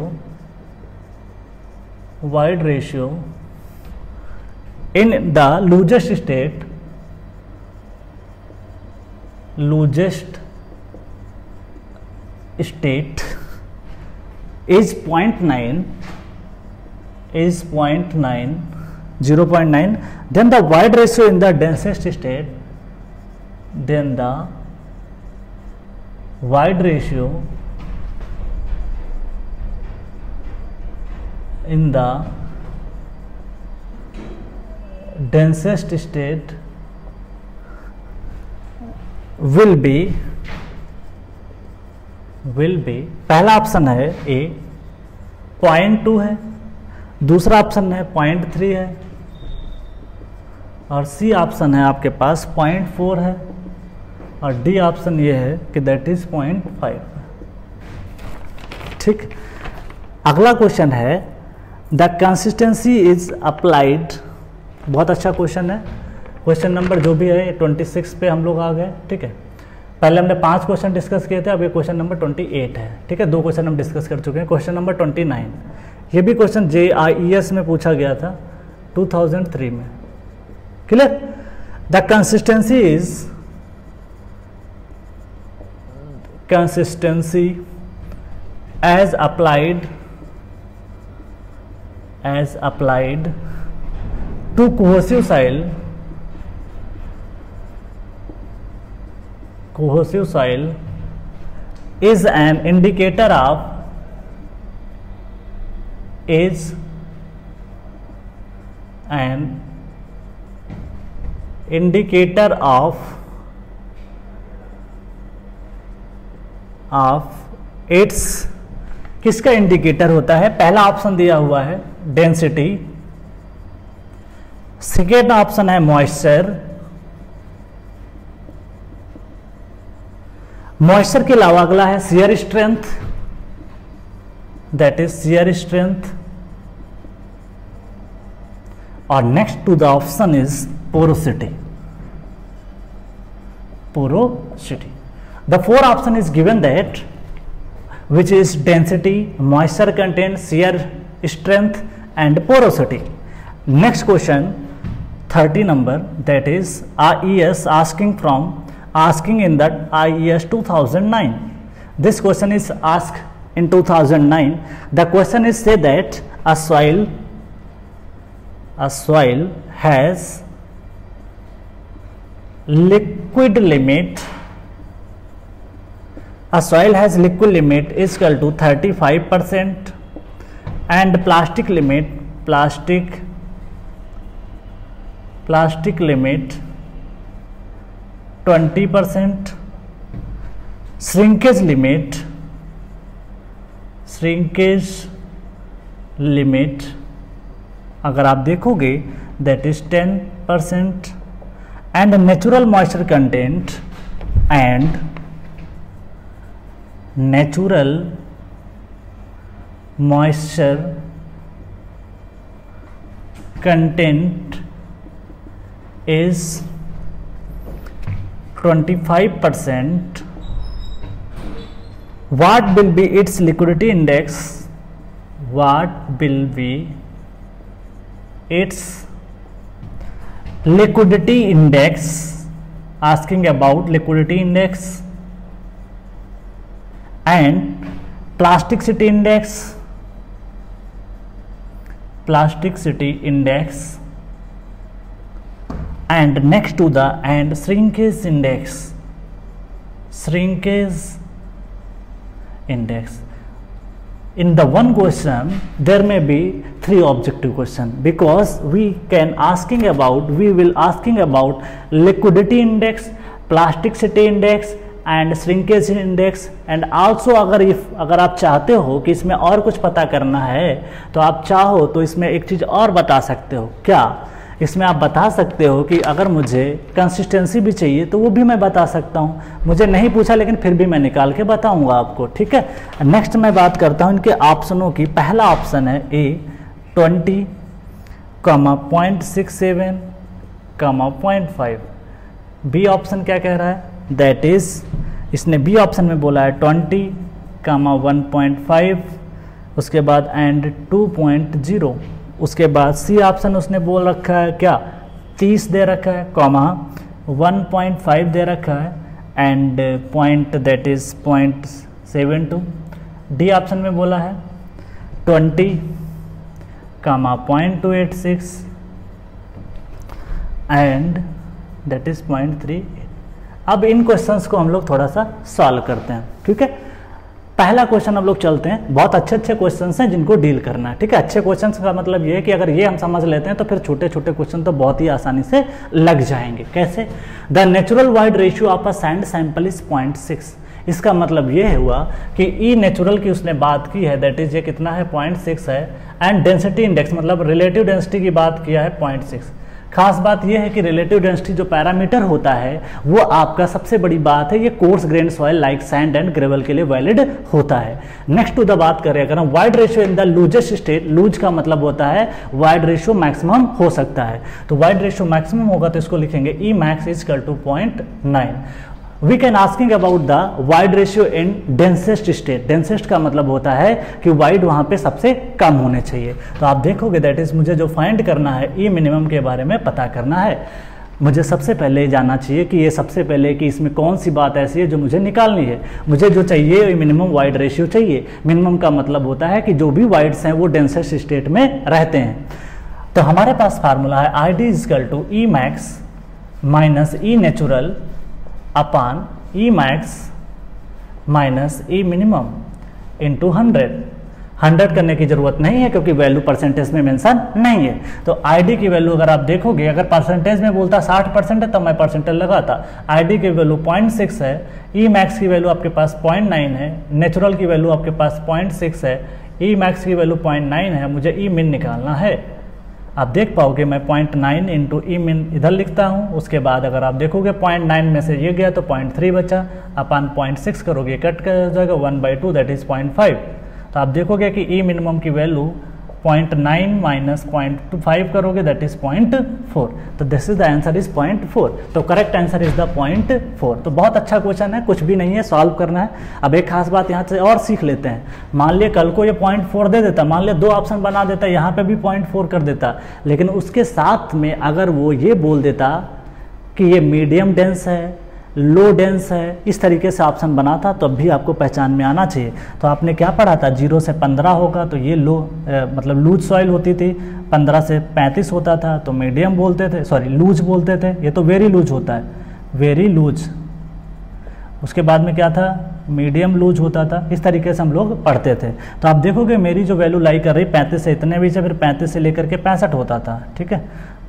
in the lugest state is 0.9, then the wide ratio in the densest state, then the wide ratio in the densest state will be पहला ऑप्शन है ए 0.2 है, दूसरा ऑप्शन है 0.3 है और सी ऑप्शन है आपके पास 0.4 है और डी ऑप्शन ये है कि दैट इज 0.5। ठीक, अगला क्वेश्चन है द कंसिस्टेंसी इज अप्लाइड। बहुत अच्छा क्वेश्चन है, क्वेश्चन नंबर जो भी है 26 पे हम लोग आ गए। ठीक है, पहले हमने 5 क्वेश्चन डिस्कस किए थे, अब ये क्वेश्चन नंबर 28 है। ठीक है, 2 क्वेश्चन हम डिस्कस कर चुके हैं। क्वेश्चन नंबर 29, ये भी क्वेश्चन JIES में पूछा गया था 2003 में, clear. The consistency as applied to cohesive soil is an indicator of its, किसका इंडिकेटर होता है? पहला ऑप्शन दिया हुआ है डेंसिटी, सेकेंड ऑप्शन है मॉइस्चर, मॉइस्चर के अलावा अगला है shear strength, that is shear strength, और next to the option is porosity. The 4th option is given that, which is density, moisture content, shear strength and porosity. Next question 30 number, that is IES asking in that IES 2009. This question is asked in 2009. The question is say that a soil has liquid limit. A soil has liquid limit is equal to 35% and plastic limit 20%, shrinkage limit अगर आप देखोगे that is 10% and natural moisture content is 25%. What will be its liquidity index? Asking about liquidity index and plasticity index and next to the and shrinkage index. In the one question there may be 3 objective question, because we will asking about liquidity index, plasticity index and shrinkage index and also अगर आप चाहते हो कि इसमें और कुछ पता करना है तो आप चाहो तो इसमें एक चीज़ और बता सकते हो। क्या? इसमें आप बता सकते हो कि अगर मुझे कंसिस्टेंसी भी चाहिए तो वो भी मैं बता सकता हूँ। मुझे नहीं पूछा लेकिन फिर भी मैं निकाल के बताऊँगा आपको, ठीक है। नेक्स्ट मैं बात करता हूँ इनके ऑप्शनों की। पहला ऑप्शन है ए 20, 0.67, 0.5। बी ऑप्शन क्या कह रहा है? दैट इज इसने बी ऑप्शन में बोला है 20, 1.5, उसके बाद एंड 2.0। उसके बाद सी ऑप्शन उसने बोल रखा है क्या? 30 दे रखा है, 1.5 दे रखा है and point that is 0.72। D option में बोला है 20, 0.286 एंड दैट इज 0.38। अब इन क्वेश्चंस को हम लोग थोड़ा सा सॉल्व करते हैं, ठीक है। पहला क्वेश्चन हम लोग चलते हैं। बहुत अच्छे क्वेश्चंस हैं जिनको डील करना है, ठीक है। अच्छे क्वेश्चंस का मतलब ये है कि अगर ये हम समझ लेते हैं तो फिर छोटे छोटे क्वेश्चन तो बहुत ही आसानी से लग जाएंगे। कैसे? The natural void ratio of a sand sample is 0.6। इसका मतलब ये हुआ कि ई नेचुरल की उसने बात की है, दैट इज ये कितना है? 0.6 है। एंड डेंसिटी इंडेक्स मतलब रिलेटिव डेंसिटी की बात किया है 0.6। खास बात यह है कि रिलेटिव डेंसिटी जो पैरामीटर होता है वो आपका सबसे बड़ी बात है, ये coarse grain soil like sand and gravel के लिए वैलिड होता है। नेक्स्ट टू द बात करें अगर हम void ratio in the loosest state, loose का मतलब होता है वाइड रेशियो मैक्सिमम हो सकता है, तो वाइड रेशियो मैक्सिमम होगा तो इसको लिखेंगे e max is equal to 0.9। We can asking about the void ratio in densest state. Densest का मतलब होता है कि वाइड वहां पे सबसे कम होने चाहिए। तो आप देखोगे दैट इज मुझे जो फाइंड करना है ई मिनिमम के बारे में पता करना है। मुझे सबसे पहले जानना चाहिए कि ये सबसे पहले कि इसमें कौन सी बात ऐसी है जो मुझे निकालनी है। मुझे जो चाहिए मिनिमम वाइड रेशियो चाहिए। मिनिमम का मतलब होता है कि जो भी वाइड्स हैं वो डेंसेस्ट स्टेट में रहते हैं। तो हमारे पास फार्मूला है I D is equal to e max minus e natural upon e max minus e minimum into 100 करने की जरूरत नहीं है क्योंकि वैल्यू परसेंटेज में मेंशन नहीं है। तो आईडी की वैल्यू अगर आप देखोगे, अगर परसेंटेज में बोलता 60% है तो मैं परसेंटेज लगाता। आईडी की वैल्यू 0.6 है, ई मैक्स की वैल्यू आपके पास 0.9 है, नेचुरल की वैल्यू आपके पास 0.6 है, ई मैक्स की वैल्यू 0.9 है, मुझे ई मिन निकालना है। आप देख पाओगे मैं 0.9 इंटू ई मिन इधर लिखता हूँ। उसके बाद अगर आप देखोगे 0.9 में से ये गया तो 0.3 बचा, अपन 0.6 करोगे कट कर जाएगा 1/2 दैट इज 0.5। तो आप देखोगे कि ई मिनिमम की वैल्यू 0.9 माइनस 0.25 करोगे दैट इज 0.4। तो this is the answer is 0.4। तो करेक्ट आंसर इज द 0.4। तो बहुत अच्छा क्वेश्चन है, कुछ भी नहीं है, सॉल्व करना है। अब एक खास बात यहाँ से और सीख लेते हैं। मान लिया कल को ये 0.4 दे देता, मान लिया 2 ऑप्शन बना देता, यहाँ पे भी 0.4 कर देता, लेकिन उसके साथ में अगर वो ये बोल देता कि ये मीडियम डेंस है, लो डेंस है, इस तरीके से ऑप्शन बना था तो अब भी आपको पहचान में आना चाहिए। तो आपने क्या पढ़ा था? 0 से 15 होगा तो ये लो मतलब लूज सॉइल होती थी, 15 से 35 होता था तो मीडियम बोलते थे, सॉरी लूज बोलते थे। ये तो वेरी लूज होता है, वेरी लूज। उसके बाद में क्या था? मीडियम लूज होता था। इस तरीके से हम लोग पढ़ते थे। तो आप देखोगे मेरी जो वैल्यू लाई कर रही 35 से इतने बीच है, फिर 35 से लेकर के 65 होता था, ठीक है।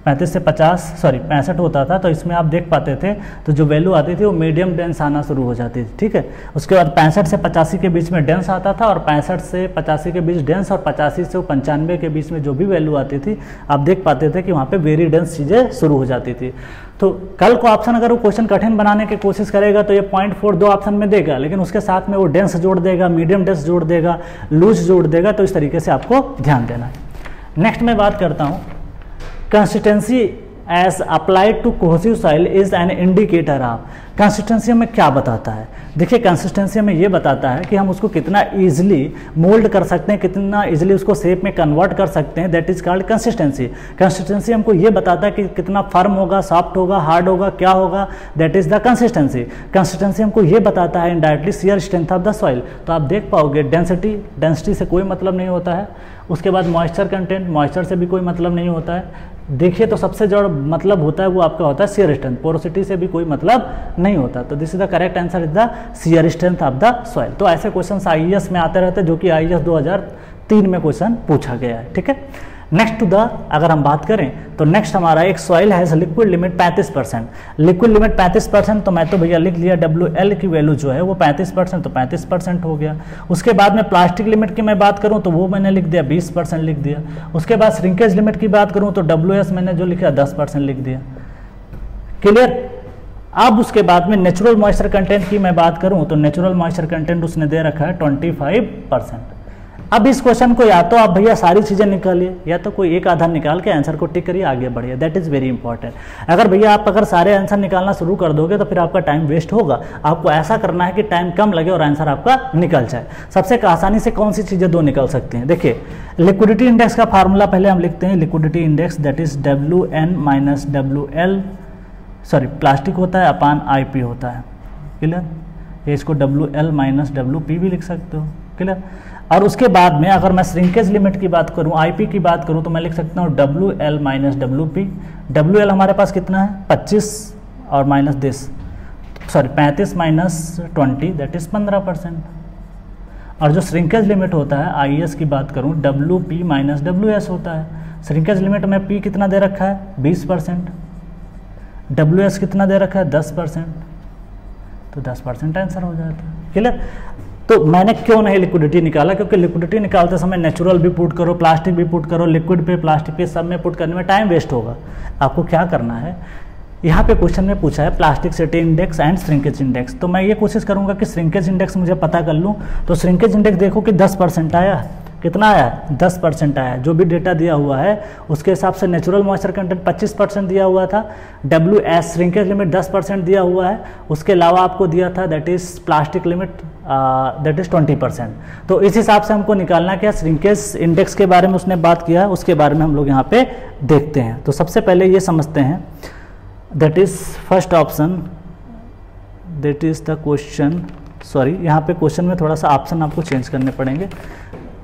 35 से 65 होता था। तो इसमें आप देख पाते थे तो जो वैल्यू आती थी वो मीडियम डेंस आना शुरू हो जाती थी, ठीक है। उसके बाद 65 से 85 के बीच में डेंस आता था और 65 से 85 के बीच डेंस, और 85 से 95 के बीच में जो भी वैल्यू आती थी आप देख पाते थे कि वहाँ पे वेरी डेंस चीज़ें शुरू हो जाती थी। तो कल को ऑप्शन अगर वो क्वेश्चन कठिन बनाने की कोशिश करेगा तो ये 0.4 2 ऑप्शन में देगा, लेकिन उसके साथ में वो डेंस जोड़ देगा, मीडियम डेंस जोड़ देगा, लूज जोड़ देगा। तो इस तरीके से आपको ध्यान देना है। नेक्स्ट मैं बात करता हूँ consistency as applied to cohesive soil is an indicator of. Consistency हमें क्या बताता है? देखिए कंसिस्टेंसी हमें ये बताता है कि हम उसको कितना इजीली मोल्ड कर सकते हैं, कितना इजीली उसको शेप में कन्वर्ट कर सकते हैं, that is called consistency. Consistency हमको ये बताता है कि कितना फर्म होगा, सॉफ्ट होगा, हार्ड होगा, क्या होगा, that is the consistency. Consistency हमको ये बताता है indirectly shear strength of the soil. तो आप देख पाओगे डेंसिटी से कोई मतलब नहीं होता है। उसके बाद मॉइस्चर कंटेंट, मॉइस्चर से भी कोई मतलब नहीं होता है। देखिए तो सबसे जो मतलब होता है वो आपका होता है शियर स्ट्रेंथ, पोरोसिटी से भी कोई मतलब नहीं होता। तो this is the correct answer is the shear strength of the soil. तो ऐसे क्वेश्चन आईएएस में आते रहते हैं, जो कि आईएएस 2003 में क्वेश्चन पूछा गया है, ठीक है। नेक्स्ट टू द अगर हम बात करें तो नेक्स्ट हमारा एक soil has liquid limit 35%, liquid limit 35%, तो मैं तो भैया लिख लिया WL की वैल्यू जो है वो 35%, तो 35% हो गया। उसके बाद में प्लास्टिक लिमिट की मैं बात करूं तो वो मैंने लिख दिया 20% लिख दिया। उसके बाद श्रिंकेज लिमिट की बात करूं तो WS मैंने जो लिखा 10% लिख दिया। क्लियर। अब उसके बाद में नेचुरल मॉइस्चर कंटेंट की मैं बात करूं तो नेचुरल मॉइस्चर कंटेंट उसने दे रखा है 25%। अब इस क्वेश्चन को या तो आप भैया सारी चीजें निकालिए या तो कोई एक आधार निकाल के आंसर को टिक करिए, आगे बढ़िए। That is very important. अगर भैया आप अगर सारे आंसर निकालना शुरू कर दोगे तो फिर आपका टाइम वेस्ट होगा। आपको ऐसा करना है कि टाइम कम लगे और आंसर आपका निकल जाए। सबसे आसानी से कौन सी चीजें दो निकल सकती हैं, देखिए लिक्विडिटी इंडेक्स का फार्मूला पहले हम लिखते हैं। Liquidity index that is WN minus WL, sorry plastic होता है अपान IP होता है। क्लियर। ये इसको WL माइनस WP भी लिख सकते हो। क्लियर। और उसके बाद में अगर मैं श्रिंकेज लिमिट की बात करूं, IP की बात करूं, तो मैं लिख सकता हूं WL माइनस WP। WL हमारे पास कितना है 25 और minus 10, sorry 35 minus 20 that is 15%। और जो श्रिंकेज लिमिट होता है IS की बात करूं WP माइनस WS होता है। श्रिंकेज लिमिट में P कितना दे रखा है 20%, WS कितना दे रखा है 10%, तो 10% आंसर हो जाता है। क्लियर। तो मैंने क्यों नहीं लिक्विडिटी निकाला, क्योंकि लिक्विडिटी निकालते समय नेचुरल भी पुट करो, प्लास्टिक भी पुट करो, लिक्विड पे प्लास्टिक पे सब में पुट करने में टाइम वेस्ट होगा। आपको क्या करना है, यहाँ पे क्वेश्चन में पूछा है plasticity index and shrinkage index, तो मैं ये कोशिश करूंगा कि श्रिंकेज इंडेक्स मुझे पता कर लूँ। तो श्रिंकेज इंडेक्स देखो कि 10% आया, कितना आया 10% आया। जो भी डेटा दिया हुआ है उसके हिसाब से नेचुरल मॉइस्चर कंटेंट 25% दिया हुआ था, WS श्रिंकेज लिमिट 10% दिया हुआ है, उसके अलावा आपको दिया था that is plastic limit that is 20%। तो इस हिसाब से हमको निकालना क्या, श्रिंकेज इंडेक्स के बारे में उसने बात किया, उसके बारे में हम लोग यहाँ पे देखते हैं। तो सबसे पहले ये समझते हैं that is first option, that is the question, sorry यहाँ पे क्वेश्चन में थोड़ा सा ऑप्शन आपको चेंज करने पड़ेंगे।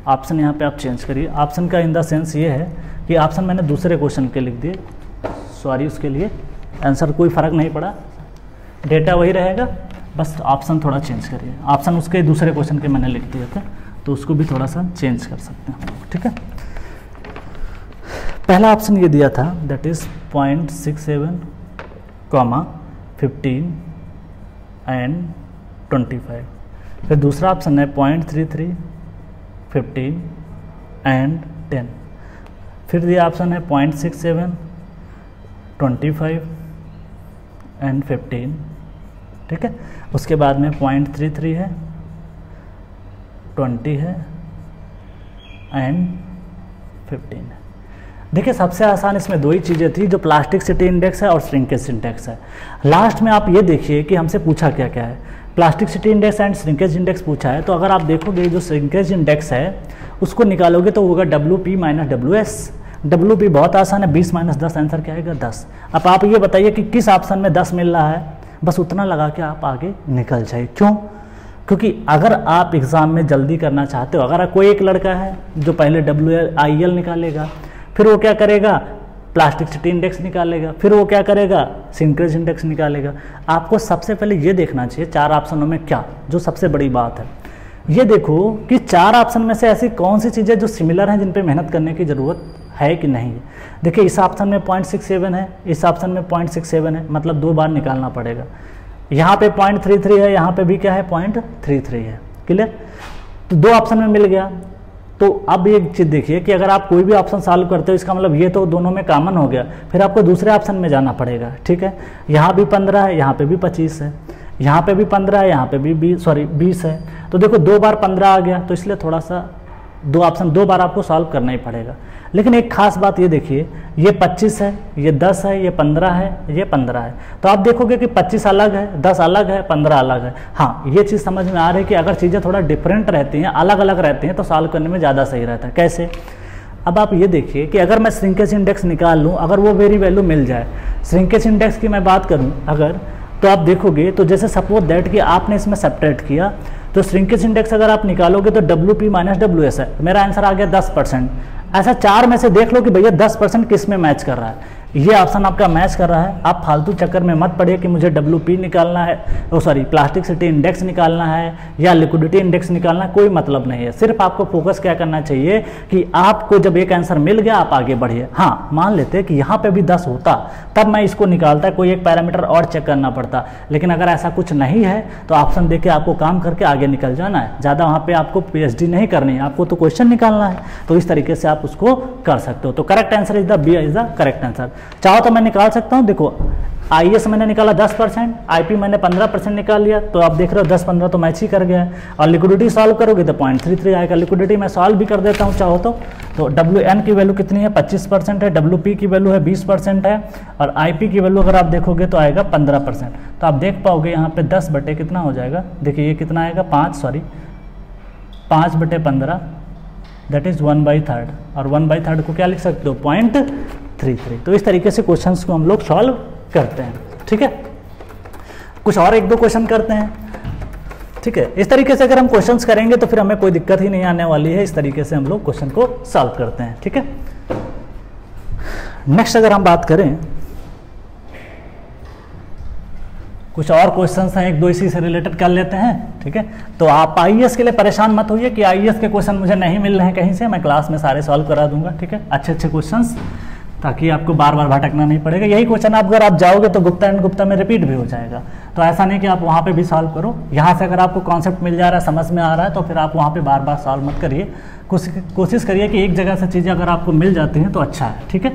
ऑप्शन यहाँ पे आप चेंज करिए। ऑप्शन का इन द सेंस ये है कि ऑप्शन मैंने दूसरे क्वेश्चन के लिख दिए, सॉरी उसके लिए आंसर कोई फ़र्क नहीं पड़ा, डेटा वही रहेगा, बस ऑप्शन थोड़ा चेंज करिए। ऑप्शन उसके दूसरे क्वेश्चन के मैंने लिख दिए थे, तो उसको भी थोड़ा सा चेंज कर सकते हैं। ठीक है। पहला ऑप्शन ये दिया था दैट इज़ 0.67, 15 एंड 25। फिर दूसरा ऑप्शन है 0.33, 15 एंड 10। फिर दिया ऑप्शन है 0.67, 25 एंड 15। ठीक है। उसके बाद में 0.33 है, 20 है एंड 15 है। देखिए सबसे आसान इसमें दो ही चीज़ें थी, जो प्लास्टिसिटी इंडेक्स है और श्रिंकेज इंडेक्स है। लास्ट में आप ये देखिए कि हमसे पूछा क्या क्या है, plasticity index and shrinkage index पूछा है। तो अगर आप देखोगे जो श्रिंकेज इंडेक्स है उसको निकालोगे तो होगा WP माइनस WS। WP बहुत आसान है, 20 माइनस 10 आंसर क्या आएगा 10। अब आप ये बताइए कि किस ऑप्शन में 10 मिल रहा है, बस उतना लगा के आप आगे निकल जाए। क्यों? क्योंकि अगर आप एग्ज़ाम में जल्दी करना चाहते हो, अगर कोई एक लड़का है जो पहले WIL निकालेगा, फिर वो क्या करेगा प्लास्टिसिटी इंडेक्स निकालेगा, फिर वो क्या करेगा श्रिंकेज इंडेक्स निकालेगा। आपको सबसे पहले ये देखना चाहिए 4 ऑप्शनों में क्या, जो सबसे बड़ी बात है ये देखो कि 4 ऑप्शन में से ऐसी कौन सी चीज़ें जो सिमिलर हैं, जिन पे मेहनत करने की ज़रूरत है कि नहीं है। देखिए इस ऑप्शन में 0.67 है, इस ऑप्शन में 0.67 है, मतलब 2 बार निकालना पड़ेगा। यहाँ पे 0.33 है, यहाँ पे भी क्या है 0.33 है। क्लियर। तो 2 ऑप्शन में मिल गया। तो अब एक चीज़ देखिए कि अगर आप कोई भी ऑप्शन सॉल्व करते हो, इसका मतलब ये तो दोनों में कॉमन हो गया, फिर आपको दूसरे ऑप्शन में जाना पड़ेगा। ठीक है। यहाँ भी 15 है, यहाँ पे भी 25 है, यहाँ पे भी 15 है, यहाँ पे भी 20 है। तो देखो 2 बार 15 आ गया, तो इसलिए थोड़ा सा 2 ऑप्शन 2 बार आपको सॉल्व करना ही पड़ेगा। लेकिन एक खास बात ये देखिए, ये 25 है, ये 10 है, ये 15 है, ये 15 है। तो आप देखोगे कि 25 अलग है, 10 अलग है, 15 अलग है। हाँ, ये चीज़ समझ में आ रही है कि अगर चीज़ें थोड़ा डिफरेंट रहती हैं, अलग अलग रहती हैं, तो सॉल्व करने में ज़्यादा सही रहता है। कैसे? अब आप ये देखिए कि अगर मैं श्रिंकेज इंडेक्स निकाल लूँ, अगर वो वेरी वैल्यू मिल जाए, श्रिंकेज इंडेक्स की मैं बात करूँ अगर, तो आप देखोगे तो जैसे सपोज दैट कि आपने इसमें सब्ट्रैक्ट किया, तो श्रिंकेज इंडेक्स अगर आप निकालोगे तो WP माइनस WS है, मेरा आंसर आ गया 10%। ऐसा 4 में से देख लो कि भैया 10% किस में मैच कर रहा है। ये ऑप्शन आपका मैच कर रहा है। आप फालतू चक्कर में मत पड़िए कि मुझे WP निकालना है, प्लास्टिसिटी इंडेक्स निकालना है या लिक्विडिटी इंडेक्स निकालना है, कोई मतलब नहीं है। सिर्फ आपको फोकस क्या करना चाहिए कि आपको जब एक आंसर मिल गया आप आगे बढ़िए। हाँ, मान लेते हैं कि यहाँ पे भी 10 होता तब मैं इसको निकालता, कोई एक पैरामीटर और चेक करना पड़ता, लेकिन अगर ऐसा कुछ नहीं है तो ऑप्शन देके आपको काम करके आगे निकल जाना है। ज़्यादा वहाँ पे आपको PhD नहीं करनी है, आपको तो क्वेश्चन निकालना है। तो इस तरीके से आप उसको कर सकते हो। तो correct answer is the B is the correct answer. चाहो तो मैं निकाल सकता हूँ। देखो IAS मैंने निकाला 10%, IP मैंने 15% निकाल लिया, तो आप देख रहे हो 10-15 तो मैच ही कर गया है। और लिक्विडिटी सॉल्व करोगे तो 0.33 आएगा। लिक्विडिटी मैं सॉल्व भी कर देता हूँ चाहो तो WN की वैल्यू कितनी है, 25% है, WP की वैल्यू है 20% है, और IP की वैल्यू अगर आप देखोगे तो आएगा 15%। तो आप देख पाओगे यहाँ पे 10 बटे कितना हो जाएगा, देखिए ये कितना आएगा 5 बटे 15, दैट इज 1/3, और 1/3 को क्या लिख सकते हो 0.33। तो इस तरीके से क्वेश्चंस को हम लोग सॉल्व करते हैं। ठीक है, कुछ और 1-2 क्वेश्चन करते हैं। ठीक है, इस तरीके से अगर हम क्वेश्चंस करेंगे तो फिर हमें कोई दिक्कत ही नहीं आने वाली है। इस तरीके से हम लोग क्वेश्चन को सॉल्व करते हैं। ठीक है, नेक्स्ट अगर हम बात करें, कुछ और क्वेश्चंस हैं 1-2 इसी से रिलेटेड कर लेते हैं। ठीक है, तो आप IAS के लिए परेशान मत होइए कि IAS के क्वेश्चन मुझे नहीं मिल रहे हैं कहीं से, मैं क्लास में सारे सॉल्व करा दूंगा। ठीक है, अच्छे क्वेश्चंस, ताकि आपको बार बार भटकना नहीं पड़ेगा। यही क्वेश्चन आप अगर आप जाओगे तो गुप्ता एंड गुप्ता में रिपीट भी हो जाएगा। तो ऐसा नहीं कि आप वहाँ पे भी सॉल्व करो, यहाँ से अगर आपको कॉन्सेप्ट मिल जा रहा है, समझ में आ रहा है, तो फिर आप वहाँ पे बार बार सॉल्व मत करिए। कोशिश करिए कि एक जगह से चीज़ें अगर आपको मिल जाती हैं तो अच्छा है। ठीक है,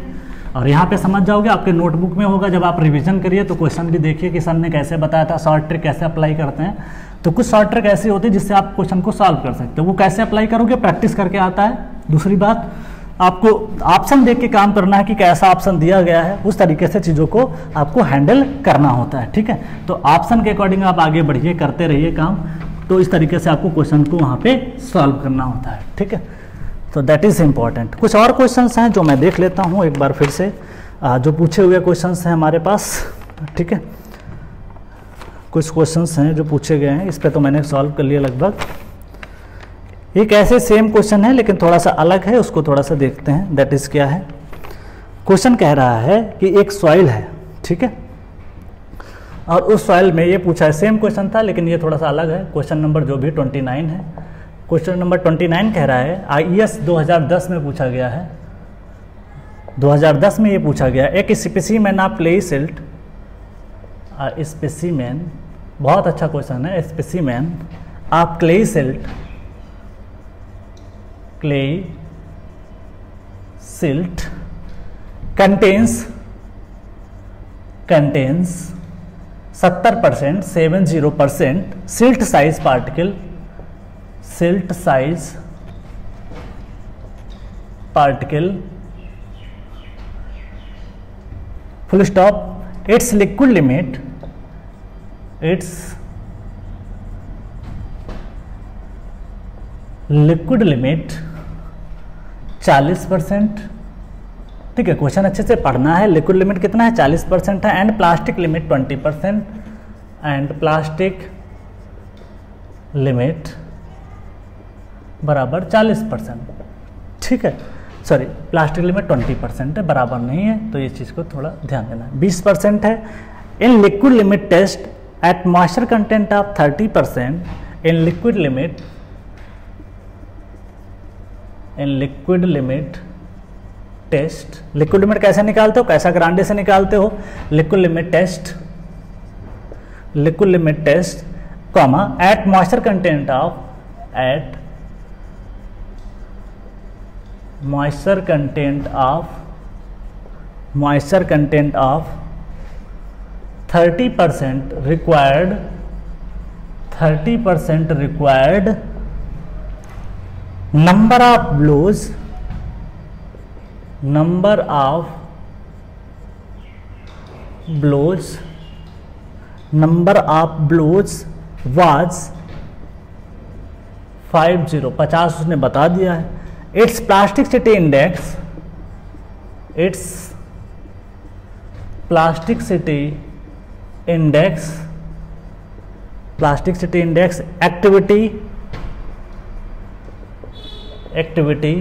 और यहाँ पे समझ जाओगे, आपके नोटबुक में होगा। जब आप रिवीजन करिए तो क्वेश्चन भी देखिए कि सर ने कैसे बताया था, शॉर्ट ट्रिक कैसे अप्लाई करते हैं। तो कुछ शॉर्ट ट्रिक ऐसी होती है जिससे आप क्वेश्चन को सॉल्व कर सकते हो। वो कैसे अप्लाई करोगे, प्रैक्टिस करके आता है। दूसरी बात, आपको ऑप्शन देख के काम करना है कि कैसा ऑप्शन दिया गया है, उस तरीके से चीज़ों को आपको हैंडल करना होता है। ठीक है, तो ऑप्शन के अकॉर्डिंग आप आगे बढ़िए, करते रहिए काम। तो इस तरीके से आपको क्वेश्चन को वहाँ पे सॉल्व करना होता है। ठीक है, तो दैट इज़ इम्पॉर्टेंट। कुछ और क्वेश्चंस हैं जो मैं देख लेता हूँ एक बार फिर से, जो पूछे हुए क्वेश्चंस हैं हमारे पास। ठीक है, कुछ क्वेश्चंस हैं जो पूछे गए हैं, इस पर तो मैंने सॉल्व कर लिया लगभग। एक ऐसे सेम क्वेश्चन है लेकिन थोड़ा सा अलग है, उसको थोड़ा सा देखते हैं। दैट इज क्या है, क्वेश्चन कह रहा है कि एक सॉइल है, ठीक है, और उस सॉइल में ये पूछा है, सेम क्वेश्चन था लेकिन ये थोड़ा सा अलग है। क्वेश्चन नंबर जो भी 29 है, क्वेश्चन नंबर 29 कह रहा है, IAS 2010 में पूछा गया है। 2010 में ये पूछा गया, एक specimen of clay silt, specimen, बहुत अच्छा क्वेश्चन है, specimen of clay silt, clay silt contains 70% 70% silt size particle full stop, its liquid limit 40%। ठीक है, क्वेश्चन अच्छे से पढ़ना है। लिक्विड लिमिट कितना है, 40% है, and plastic limit 20%, and plastic limit बराबर 40%। ठीक है, सॉरी, प्लास्टिक लिमिट 20% है, बराबर नहीं है, तो ये चीज़ को थोड़ा ध्यान देना है। 20% है। In liquid limit test at moisture content of 30%, in liquid limit test, liquid limit कैसे निकालते हो, कैसा ग्रांडे से निकालते हो, liquid limit test comma at moisture content of 30% required number of blows was 50 उसने बता दिया है। It's plasticity index activity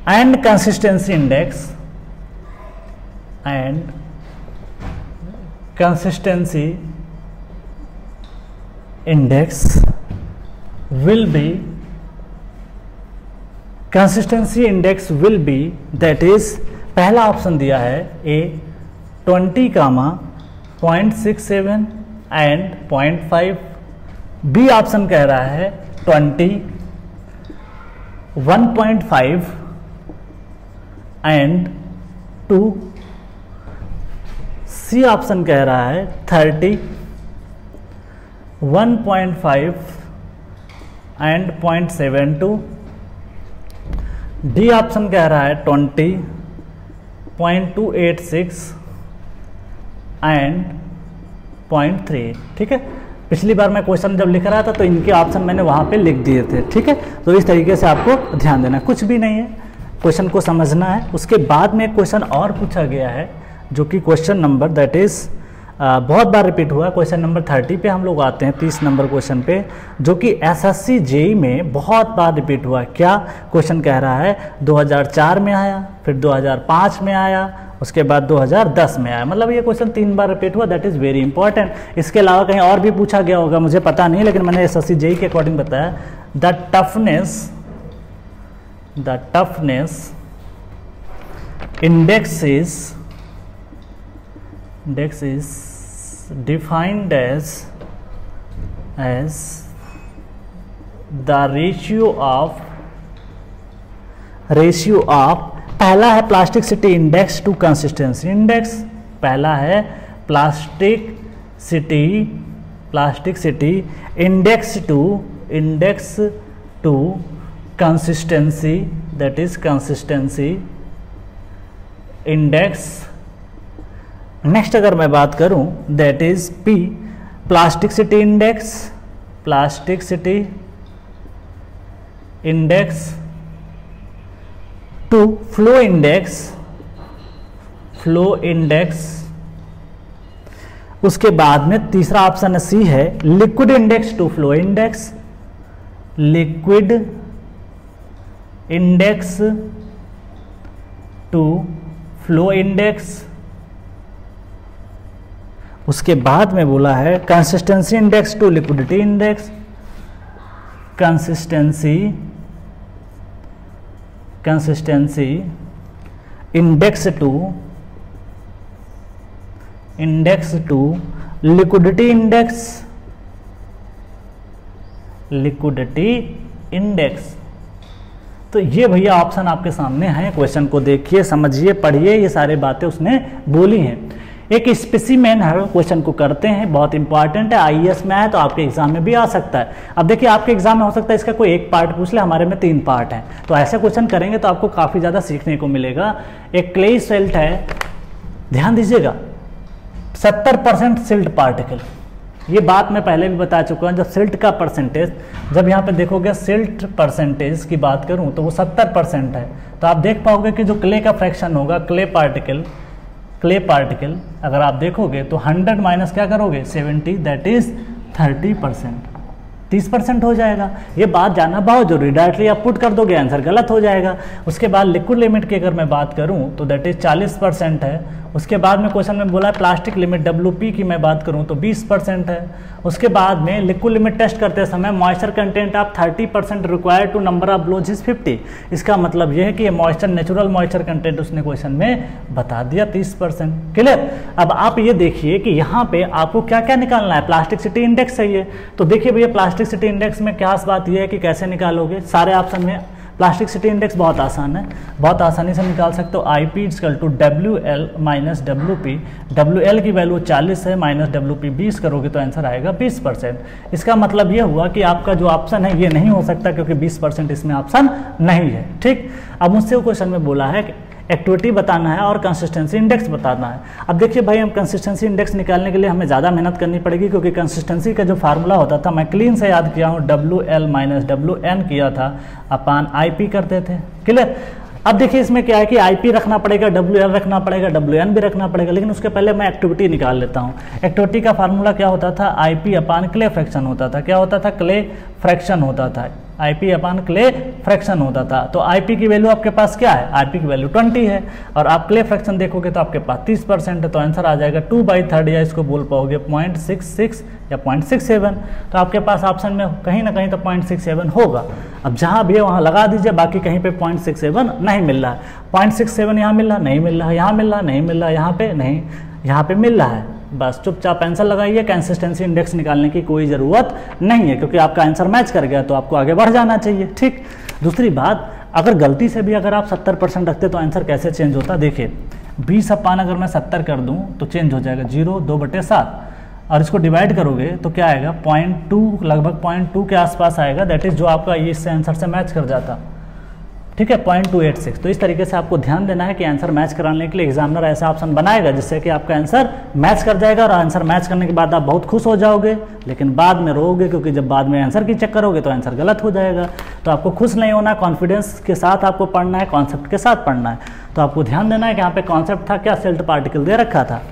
and consistency index and consistency index will be that is पहला ऑप्शन दिया है A 20, 0.67 एंड 0.5, बी ऑप्शन कह रहा है 20, 1.5 एंड 2, सी ऑप्शन कह रहा है 30, 1.5 एंड 0.72, डी ऑप्शन कह रहा है 20, 0.286 एंड 0.3। ठीक है, पिछली बार मैं क्वेश्चन जब लिख रहा था तो इनके ऑप्शन मैंने वहाँ पे लिख दिए थे। ठीक है, तो इस तरीके से आपको ध्यान देना, कुछ भी नहीं है, क्वेश्चन को समझना है। उसके बाद में क्वेश्चन और पूछा गया है जो कि क्वेश्चन नंबर दैट इज बहुत बार रिपीट हुआ, क्वेश्चन नंबर 30 पे हम लोग आते हैं, 30 नंबर क्वेश्चन पे, जो कि एसएससी जेई में बहुत बार रिपीट हुआ। क्या क्वेश्चन कह रहा है 2004 में आया, फिर 2005 में आया, उसके बाद 2010 में आया, मतलब ये क्वेश्चन 3 बार रिपीट हुआ। That is very important. इसके अलावा कहीं और भी पूछा गया होगा, मुझे पता नहीं, लेकिन मैंने एसएससी जेई के अकॉर्डिंग बताया। The toughness index is defined as the ratio of पहला है plasticity index to consistency index, पहला है plasticity index to consistency, that is consistency index. Next अगर मैं बात करूं that is P plasticity index to flow index. उसके बाद में तीसरा ऑप्शन सी है liquid index to flow index, liquid index to flow index. उसके बाद में बोला है consistency index to liquidity index, consistency index to liquidity index. तो ये भैया ऑप्शन आपके सामने है, क्वेश्चन को देखिए, समझिए, पढ़िए, ये सारी बातें उसने बोली हैं। एक स्पेसिमेन हर क्वेश्चन को करते हैं, बहुत इंपॉर्टेंट है, आईएएस में है तो आपके एग्जाम में भी आ सकता है। अब देखिए आपके एग्जाम में हो सकता है इसका कोई एक पार्ट पूछ ले, हमारे में 3 पार्ट हैं, तो ऐसे क्वेश्चन करेंगे तो आपको काफ़ी ज़्यादा सीखने को मिलेगा। एक क्ले सिल्ट है, ध्यान दीजिएगा, 70% सिल्ट पार्टिकल, ये बात मैं पहले भी बता चुका हूँ। जब सिल्ट का परसेंटेज, जब यहाँ पे देखोगे सिल्ट परसेंटेज की बात करूँ तो वो 70% है, तो आप देख पाओगे कि जो क्ले का फ्रैक्शन होगा, क्ले पार्टिकल अगर आप देखोगे तो 100 माइनस क्या करोगे 70, दैट इज 30%, 30% हो जाएगा। ये बात जानना बहुत जरूरी, डायरेक्टली आप पुट कर दोगे आंसर गलत हो जाएगा। उसके बाद लिक्विड लिमिट की अगर मैं बात करूं तो दैट इज 40% है। उसके बाद में क्वेश्चन में बोला है प्लास्टिक लिमिट WP की मैं बात करूं तो 20% है। उसके बाद में लिक्विड लिमिट टेस्ट करते समय मॉइस्चर कंटेंट आप 30% required to number of blows is 50। इसका मतलब यह है कि ये मॉइस्चर, नेचुरल मॉइस्चर कंटेंट उसने क्वेश्चन में बता दिया 30%। क्लियर। अब आप ये देखिए कि यहाँ पे आपको क्या क्या निकालना है, प्लास्टिसिटी इंडेक्स चाहिए। तो देखिए भैया प्लास्टिसिटी इंडेक्स में क्या बात यह है कि कैसे निकालोगे, सारे ऑप्शन में प्लास्टिसिटी इंडेक्स बहुत आसान है, बहुत आसानी से निकाल सकते हो। IP equal to WL minus WP, WL की वैल्यू 40 है, माइनस WP 20 करोगे तो आंसर आएगा 20%। इसका मतलब ये हुआ कि आपका जो ऑप्शन है ये नहीं हो सकता क्योंकि 20% इसमें ऑप्शन नहीं है। ठीक, अब मुझसे वो क्वेश्चन में बोला है कि एक्टिविटी बताना है और कंसिस्टेंसी इंडेक्स बताना है। अब देखिए भाई, हम कंसिस्टेंसी इंडेक्स निकालने के लिए हमें ज़्यादा मेहनत करनी पड़ेगी क्योंकि कंसिस्टेंसी का जो फार्मूला होता था, मैं क्लीन से याद किया हूँ, WL माइनस WN किया था अपान IP करते थे। क्लियर। अब देखिए इसमें क्या है कि IP रखना पड़ेगा, WL रखना पड़ेगा, WN भी रखना पड़ेगा, लेकिन उसके पहले मैं एक्टिविटी निकाल लेता हूँ। एक्टिविटी का फार्मूला क्या होता था, IP अपान क्ले फ्रैक्शन होता था। क्या होता था, क्ले फ्रैक्शन होता था। आईपी अपान क्ले फ्रैक्शन होता था। तो आईपी की वैल्यू आपके पास क्या है, आईपी की वैल्यू 20 है और आप क्ले फ्रैक्शन देखोगे तो आपके पास 30% है। तो आंसर आ जाएगा 2/3 या इसको बोल पाओगे 0.66 या 0.67। तो आपके पास ऑप्शन में कहीं ना कहीं तो 0.67 होगा। अब जहाँ भी है वहाँ लगा दीजिए, बाकी कहीं पे 0.67 नहीं मिल रहा है। 0.67 यहाँ मिल रहा नहीं मिल रहा, यहाँ मिल रहा नहीं मिल रहा, यहाँ पे नहीं, यहाँ पे मिल रहा है। बस चुपचाप आंसर लगाइए, कंसिस्टेंसी इंडेक्स निकालने की कोई ज़रूरत नहीं है क्योंकि आपका आंसर मैच कर गया तो आपको आगे बढ़ जाना चाहिए। ठीक, दूसरी बात, अगर गलती से भी अगर आप 70% रखते तो आंसर कैसे चेंज होता, देखिए 20 अपान अगर मैं 70 कर दूं तो चेंज हो जाएगा 0.2/7 और इसको डिवाइड करोगे तो क्या आएगा 0.2, लगभग 0.2 के आसपास आएगा। दैट इज जो आपका ये इससे आंसर से मैच कर जाता। ठीक है, 0.286। तो इस तरीके से आपको ध्यान देना है कि आंसर मैच कराने के लिए एग्जामिनर ऐसा ऑप्शन बनाएगा जिससे कि आपका आंसर मैच कर जाएगा और आंसर मैच करने के बाद आप बहुत खुश हो जाओगे, लेकिन बाद में रोओगे क्योंकि जब बाद में आंसर की चेक करोगे तो आंसर गलत हो जाएगा। तो आपको खुश नहीं होना, कॉन्फिडेंस के साथ आपको पढ़ना है, कॉन्सेप्ट के साथ पढ़ना है। तो आपको ध्यान देना है कि यहाँ पे कॉन्सेप्ट था क्या, सिल्ट पार्टिकल दे रखा था।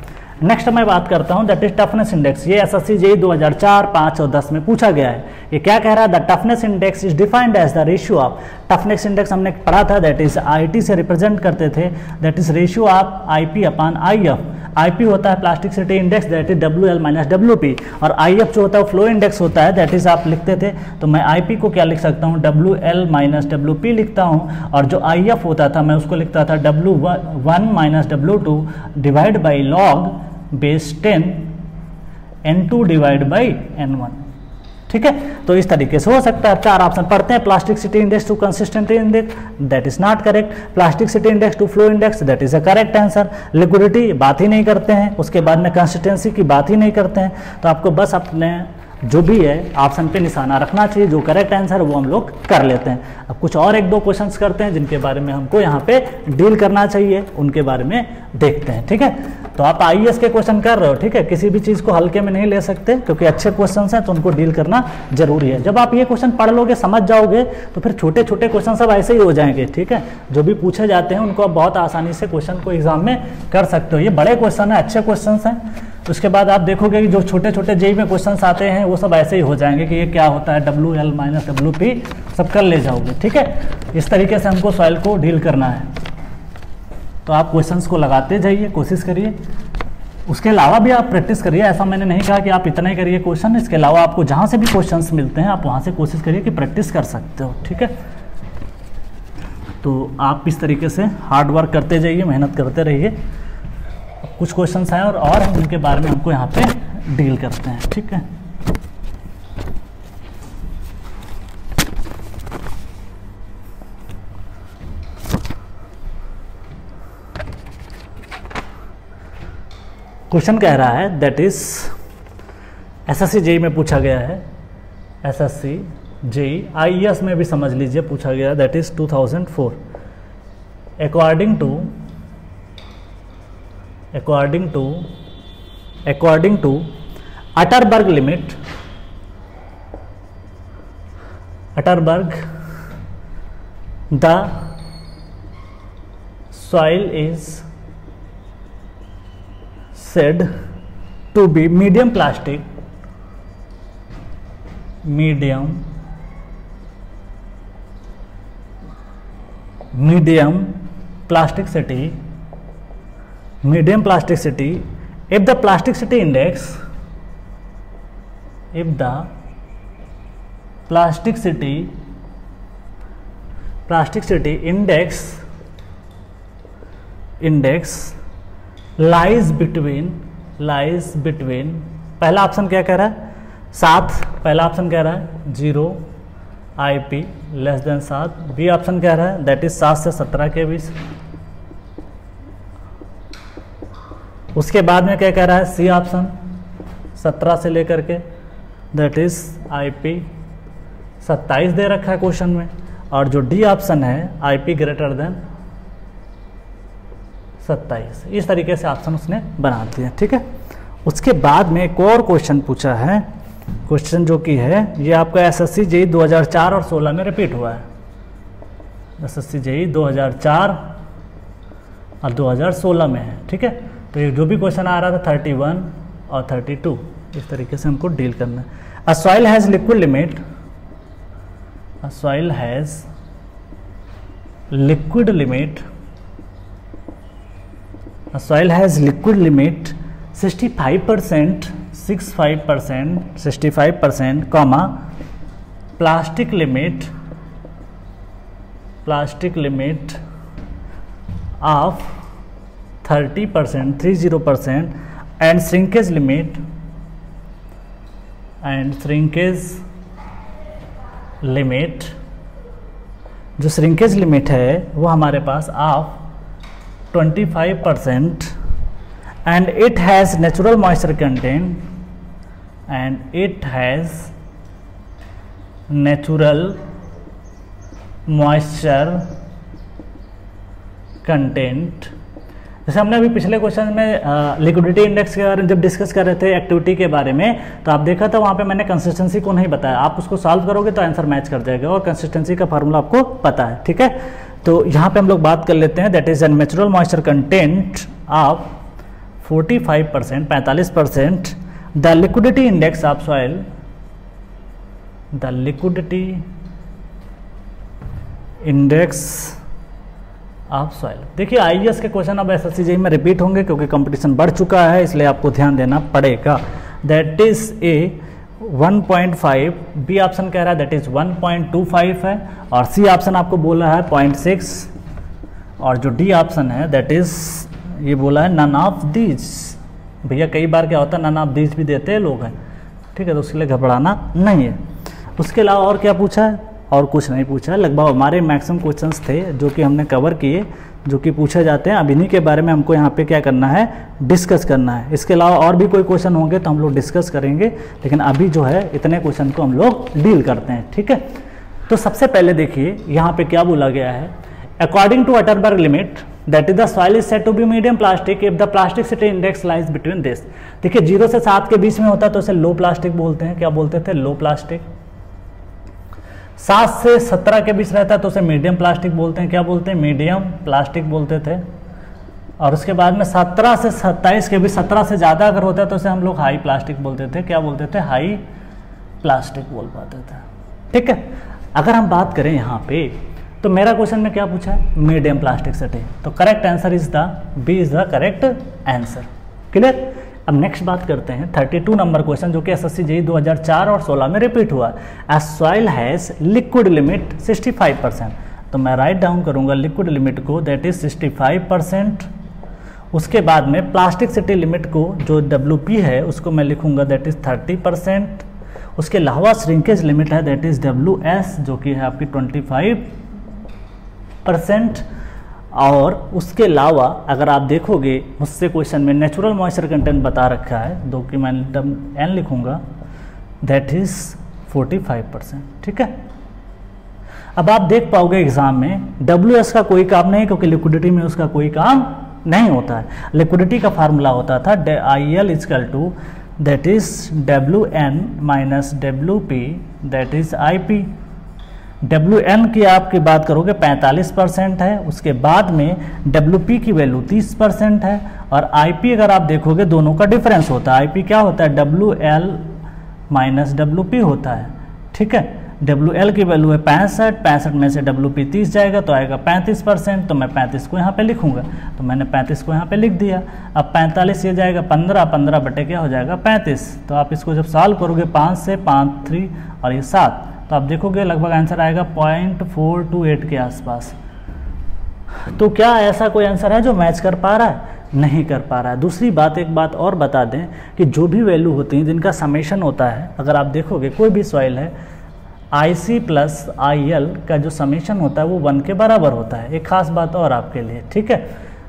नेक्स्ट मैं बात करता हूँ दैट इज टफनेस इंडेक्स। ये एसएससी जेईई 2004, 5 और 10 में पूछा गया है। ये क्या कह रहा है, the toughness index is defined as the ratio of, toughness index हमने पढ़ा था दैट इज आईटी से रिप्रेजेंट करते थे, that is ratio of IP upon IF. IP होता है plasticity index that is WL minus WP और आईएफ जो होता है फ्लो इंडेक्स होता है दैट इज आप लिखते थे। तो मैं आईपी को क्या लिख सकता हूँ, WL माइनस WP लिखता हूँ और जो आईएफ होता था मैं उसको लिखता था W1 minus W2 divide by log base 10 N2 divide by N1। ठीक है, तो इस तरीके से हो सकता है। 4 ऑप्शन पढ़ते हैं, plasticity index to consistency index that is not correct, plasticity index to flow index that is a correct answer, liquidity बात ही नहीं करते हैं, उसके बाद में कंसिस्टेंसी की बात ही नहीं करते हैं। तो आपको बस अपने जो भी है ऑप्शन पे निशाना रखना चाहिए, जो करेक्ट आंसर है वो हम लोग कर लेते हैं। अब कुछ और 1-2 क्वेश्चंस करते हैं जिनके बारे में हमको यहाँ पे डील करना चाहिए, उनके बारे में देखते हैं। ठीक है, तो आप आईएएस के क्वेश्चन कर रहे हो, ठीक है, किसी भी चीज़ को हल्के में नहीं ले सकते क्योंकि अच्छे क्वेश्चन हैं तो उनको डील करना जरूरी है। जब आप ये क्वेश्चन पढ़ लोगे, समझ जाओगे, तो फिर छोटे छोटे क्वेश्चन सब ऐसे ही हो जाएंगे। ठीक है, जो भी पूछे जाते हैं उनको आप बहुत आसानी से क्वेश्चन को एग्जाम में कर सकते हो। ये बड़े क्वेश्चन है, अच्छे क्वेश्चन हैं। उसके बाद आप देखोगे कि जो छोटे छोटे जेईई में क्वेश्चंस आते हैं वो सब ऐसे ही हो जाएंगे कि ये क्या होता है, WL माइनस WP सब कर ले जाओगे। ठीक है, इस तरीके से हमको सॉइल को डील करना है। तो आप क्वेश्चंस को लगाते जाइए, कोशिश करिए। उसके अलावा भी आप प्रैक्टिस करिए, ऐसा मैंने नहीं कहा कि आप इतना ही करिए क्वेश्चन, इसके अलावा आपको जहाँ से भी क्वेश्चंस मिलते हैं आप वहाँ से कोशिश करिए कि प्रैक्टिस कर सकते हो। ठीक है, तो आप इस तरीके से हार्ड वर्क करते जाइए, मेहनत करते रहिए। कुछ क्वेश्चंस हैं और उनके बारे में हमको यहाँ पे डील करते हैं। ठीक है, क्वेश्चन कह रहा है दैट इज एसएससी जेईई में पूछा गया है, एसएससी जेईई आईएएस में भी समझ लीजिए पूछा गया, that is 2004। according to Atterberg limit, the soil is said to be medium plasticity if the plasticity index lies between पहला ऑप्शन क्या कह रहा है 7, पहला ऑप्शन कह रहा है 0 IP less than 7, B option कह रहा है दैट इज 7 से 17 के बीच। उसके बाद में क्या कह रहा है सी ऑप्शन 17 से लेकर के दैट इज IP 27 दे रखा है क्वेश्चन में, और जो डी ऑप्शन है IP ग्रेटर देन 27। इस तरीके से ऑप्शन उसने बना दिया। ठीक है, उसके बाद में एक और क्वेश्चन पूछा है, क्वेश्चन जो कि है ये आपका एसएससी जेईई 2004 और 16 में रिपीट हुआ है। एसएससी जेईई 2004 और 2016 में है। ठीक है, तो ये जो भी क्वेश्चन आ रहा था 31 और 32 इस तरीके से हमको डील करना है। A soil has liquid limit a soil has liquid limit, a soil has liquid limit 65%, 65%, comma, plastic limit of 30%, 30%, and shrinkage limit, जो श्रिंकेज लिमिट है वो हमारे पास of 25%, and it has natural moisture content, and it has natural moisture content। जैसे हमने अभी पिछले क्वेश्चन में लिक्विडिटी इंडेक्स के बारे में जब डिस्कस कर रहे थे एक्टिविटी के बारे में, तो आप देखा था वहाँ पे मैंने कंसिस्टेंसी को नहीं बताया। आप उसको सॉल्व करोगे तो आंसर मैच कर जाएगा और कंसिस्टेंसी का फार्मूला आपको पता है, ठीक है। तो यहाँ पे हम लोग बात कर लेते हैं, that is an natural moisture content of 45%, 45%, the liquidity index of soil, the liquidity index of soil. देखिए आईएएस के क्वेश्चन अब एसएससी जेईई में रिपीट होंगे क्योंकि कंपटीशन बढ़ चुका है, इसलिए आपको ध्यान देना पड़ेगा। That is A 1.5, B option कह रहा है दैट इज 1.25 है, और सी ऑप्शन आपको बोला है 0.6, और जो डी ऑप्शन है दैट इज ये बोला है नन ऑफ दीज। भैया कई बार क्या होता है नन ऑफ दीज भी देते हैं लोग हैं, ठीक है, तो उसके लिए घबराना नहीं है। उसके अलावा और क्या पूछा है? और कुछ नहीं पूछा। लगभग हमारे मैक्सिमम क्वेश्चंस थे जो कि हमने कवर किए, जो कि पूछे जाते हैं। अब इन्हीं के बारे में हमको यहाँ पे क्या करना है, डिस्कस करना है। इसके अलावा और भी कोई क्वेश्चन होंगे तो हम लोग डिस्कस करेंगे, लेकिन अभी जो है इतने क्वेश्चन को हम लोग डील करते हैं, ठीक है। तो सबसे पहले देखिए यहाँ पे क्या बोला गया है, according to Atterberg limit that is the soil is said to be medium plastic if the plasticity index lies between this. देखिए 0 से 7 के बीच में होता है तो उसे लो प्लास्टिक बोलते हैं। क्या बोलते थे? Low plastic. 7 से 17 के बीच रहता है तो उसे मीडियम प्लास्टिक बोलते हैं। क्या बोलते हैं? मीडियम प्लास्टिक बोलते थे। और उसके बाद में 17 से 27 के बीच, 17 से ज़्यादा अगर होता है तो उसे हम लोग हाई प्लास्टिक बोलते थे। क्या बोलते थे? हाई प्लास्टिक बोल पाते थे, ठीक है। अगर हम बात करें यहाँ पे तो मेरा क्वेश्चन में क्या पूछा है? Medium plasticity. तो correct answer is the B is the correct answer. Clear. अब नेक्स्ट बात करते हैं 32 नंबर क्वेश्चन, जो कि एसएससी जेईई 2004 और 16 में रिपीट हुआ। ए सॉइल हैज लिक्विड लिमिट 65%। तो मैं राइट डाउन करूंगा लिक्विड लिमिट को, दैट इज 65%। उसके बाद में प्लास्टिसिटी लिमिट को जो WP है उसको मैं लिखूंगा दैट इज 30%। उसके अलावा श्रिंकेज लिमिट है दैट इज WS जो कि है आपकी 25%। और उसके अलावा अगर आप देखोगे मुझसे क्वेश्चन में नेचुरल मॉइस्चर कंटेंट बता रखा है, जो कि मैं N लिखूंगा दैट इज 45%, ठीक है। अब आप देख पाओगे एग्जाम में WS का कोई काम नहीं, क्योंकि लिक्विडिटी में उसका कोई काम नहीं होता है। लिक्विडिटी का फार्मूला होता था IL equal to that is WN minus WP that is IP। WN की आपकी बात करोगे 45% है, उसके बाद में WP की वैल्यू 30% है, और IP अगर आप देखोगे दोनों का डिफरेंस होता है। IP क्या होता है? WL माइनस WP होता है, ठीक है। WL की वैल्यू है 65 में से WP 30 जाएगा तो आएगा 35%। तो मैं 35 को यहाँ पे लिखूंगा, तो मैंने 35 को यहाँ पे लिख दिया। अब 45 ये जाएगा 15 बटे क्या हो जाएगा 35। तो आप इसको जब सॉल्व करोगे 5 से 5 3 और ये 7, तो आप देखोगे लगभग आंसर आएगा 0.428 के आसपास। तो क्या ऐसा कोई आंसर है जो मैच कर पा रहा है? नहीं कर पा रहा है। दूसरी बात, एक बात और बता दें कि जो भी वैल्यू होती है जिनका समेशन होता है, अगर आप देखोगे कोई भी सॉइल है IC प्लस IL का जो समेशन होता है वो 1 के बराबर होता है। एक खास बात और आपके लिए, ठीक है,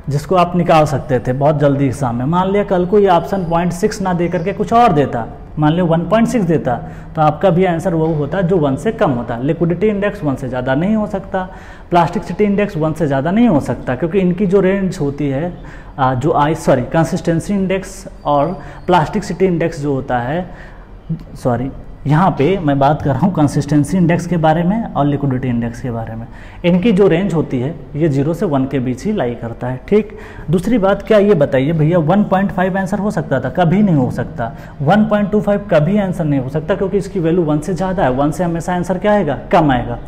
जिसको आप निकाल सकते थे बहुत जल्दी एग्जाम में। मान लिया कल को ये ऑप्शन 0.6 ना दे करके कुछ और देता, मान लिया 1.6 देता, तो आपका भी आंसर वो होता जो 1 से कम होता। लिक्विडिटी इंडेक्स 1 से ज़्यादा नहीं हो सकता, प्लास्टिसिटी इंडेक्स 1 से ज़्यादा नहीं हो सकता, क्योंकि इनकी जो रेंज होती है कंसिस्टेंसी इंडेक्स और प्लास्टिसिटी इंडेक्स जो होता है, यहाँ पे मैं बात कर रहा हूँ कंसिस्टेंसी इंडेक्स के बारे में और लिक्विडिटी इंडेक्स के बारे में। इनकी जो रेंज होती है ये 0 से 1 के बीच ही लाई करता है। ठीक, दूसरी बात क्या ये बताइए भैया 1.5 आंसर हो सकता था? कभी नहीं हो सकता। 1.25 कभी आंसर नहीं हो सकता, क्योंकि इसकी वैल्यू 1 से ज़्यादा है। 1 से हमेशा आंसर क्या आएगा? कम आएगा।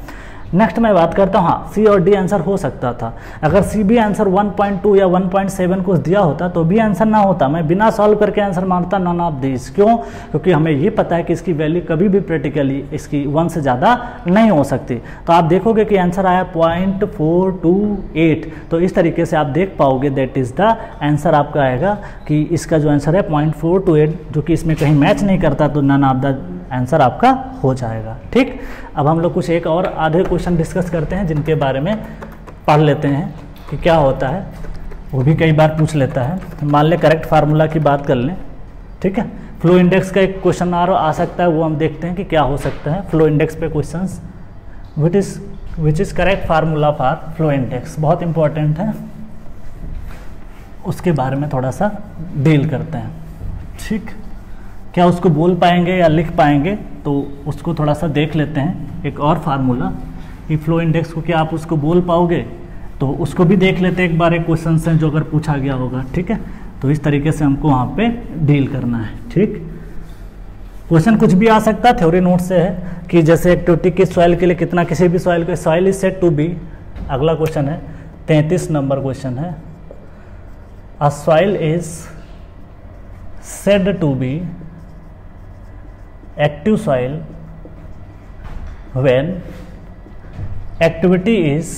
नेक्स्ट मैं बात करता हूँ, हाँ सी और डी आंसर हो सकता था। अगर सी भी आंसर 1.2 या 1.7 कुछ दिया होता तो भी आंसर ना होता। मैं बिना सॉल्व करके आंसर मारता नॉन ऑफ दिस। क्यों? क्योंकि हमें ये पता है कि इसकी वैल्यू कभी भी प्रैक्टिकली इसकी 1 से ज़्यादा नहीं हो सकती। तो आप देखोगे कि आंसर आया 0.428। तो इस तरीके से आप देख पाओगे दैट इज़ द आंसर आपका आएगा कि इसका जो आंसर है 0.428, जो कि इसमें कहीं मैच नहीं करता, तो नन ऑफ द आंसर आपका हो जाएगा। ठीक, अब हम लोग कुछ एक और आधे क्वेश्चन डिस्कस करते हैं जिनके बारे में पढ़ लेते हैं कि क्या होता है। वो भी कई बार पूछ लेता है। मान ले करेक्ट फार्मूला की बात कर लें। ठीक है, फ्लो इंडेक्स का एक क्वेश्चन आ सकता है, वो हम देखते हैं कि क्या हो सकता है फ्लो इंडेक्स पे questions. Which is correct formula for flow index, बहुत इंपॉर्टेंट है, उसके बारे में थोड़ा सा डील करते हैं। ठीक, क्या उसको बोल पाएंगे या लिख पाएंगे, तो उसको थोड़ा सा देख लेते हैं। एक और फार्मूला कि फ्लो इंडेक्स को क्या आप उसको बोल पाओगे, तो उसको भी देख लेते हैं एक बार। एक क्वेश्चन है जो अगर पूछा गया होगा। ठीक है, तो इस तरीके से हमको वहाँ पे डील करना है। ठीक, क्वेश्चन कुछ भी आ सकता है, थ्योरी नोट से है कि जैसे एक्टिविटी की सॉइल के लिए कितना, किसी भी सॉइल के soil is said to be. अगला क्वेश्चन है 33 नंबर क्वेश्चन है, a soil is said to be active soil when activity is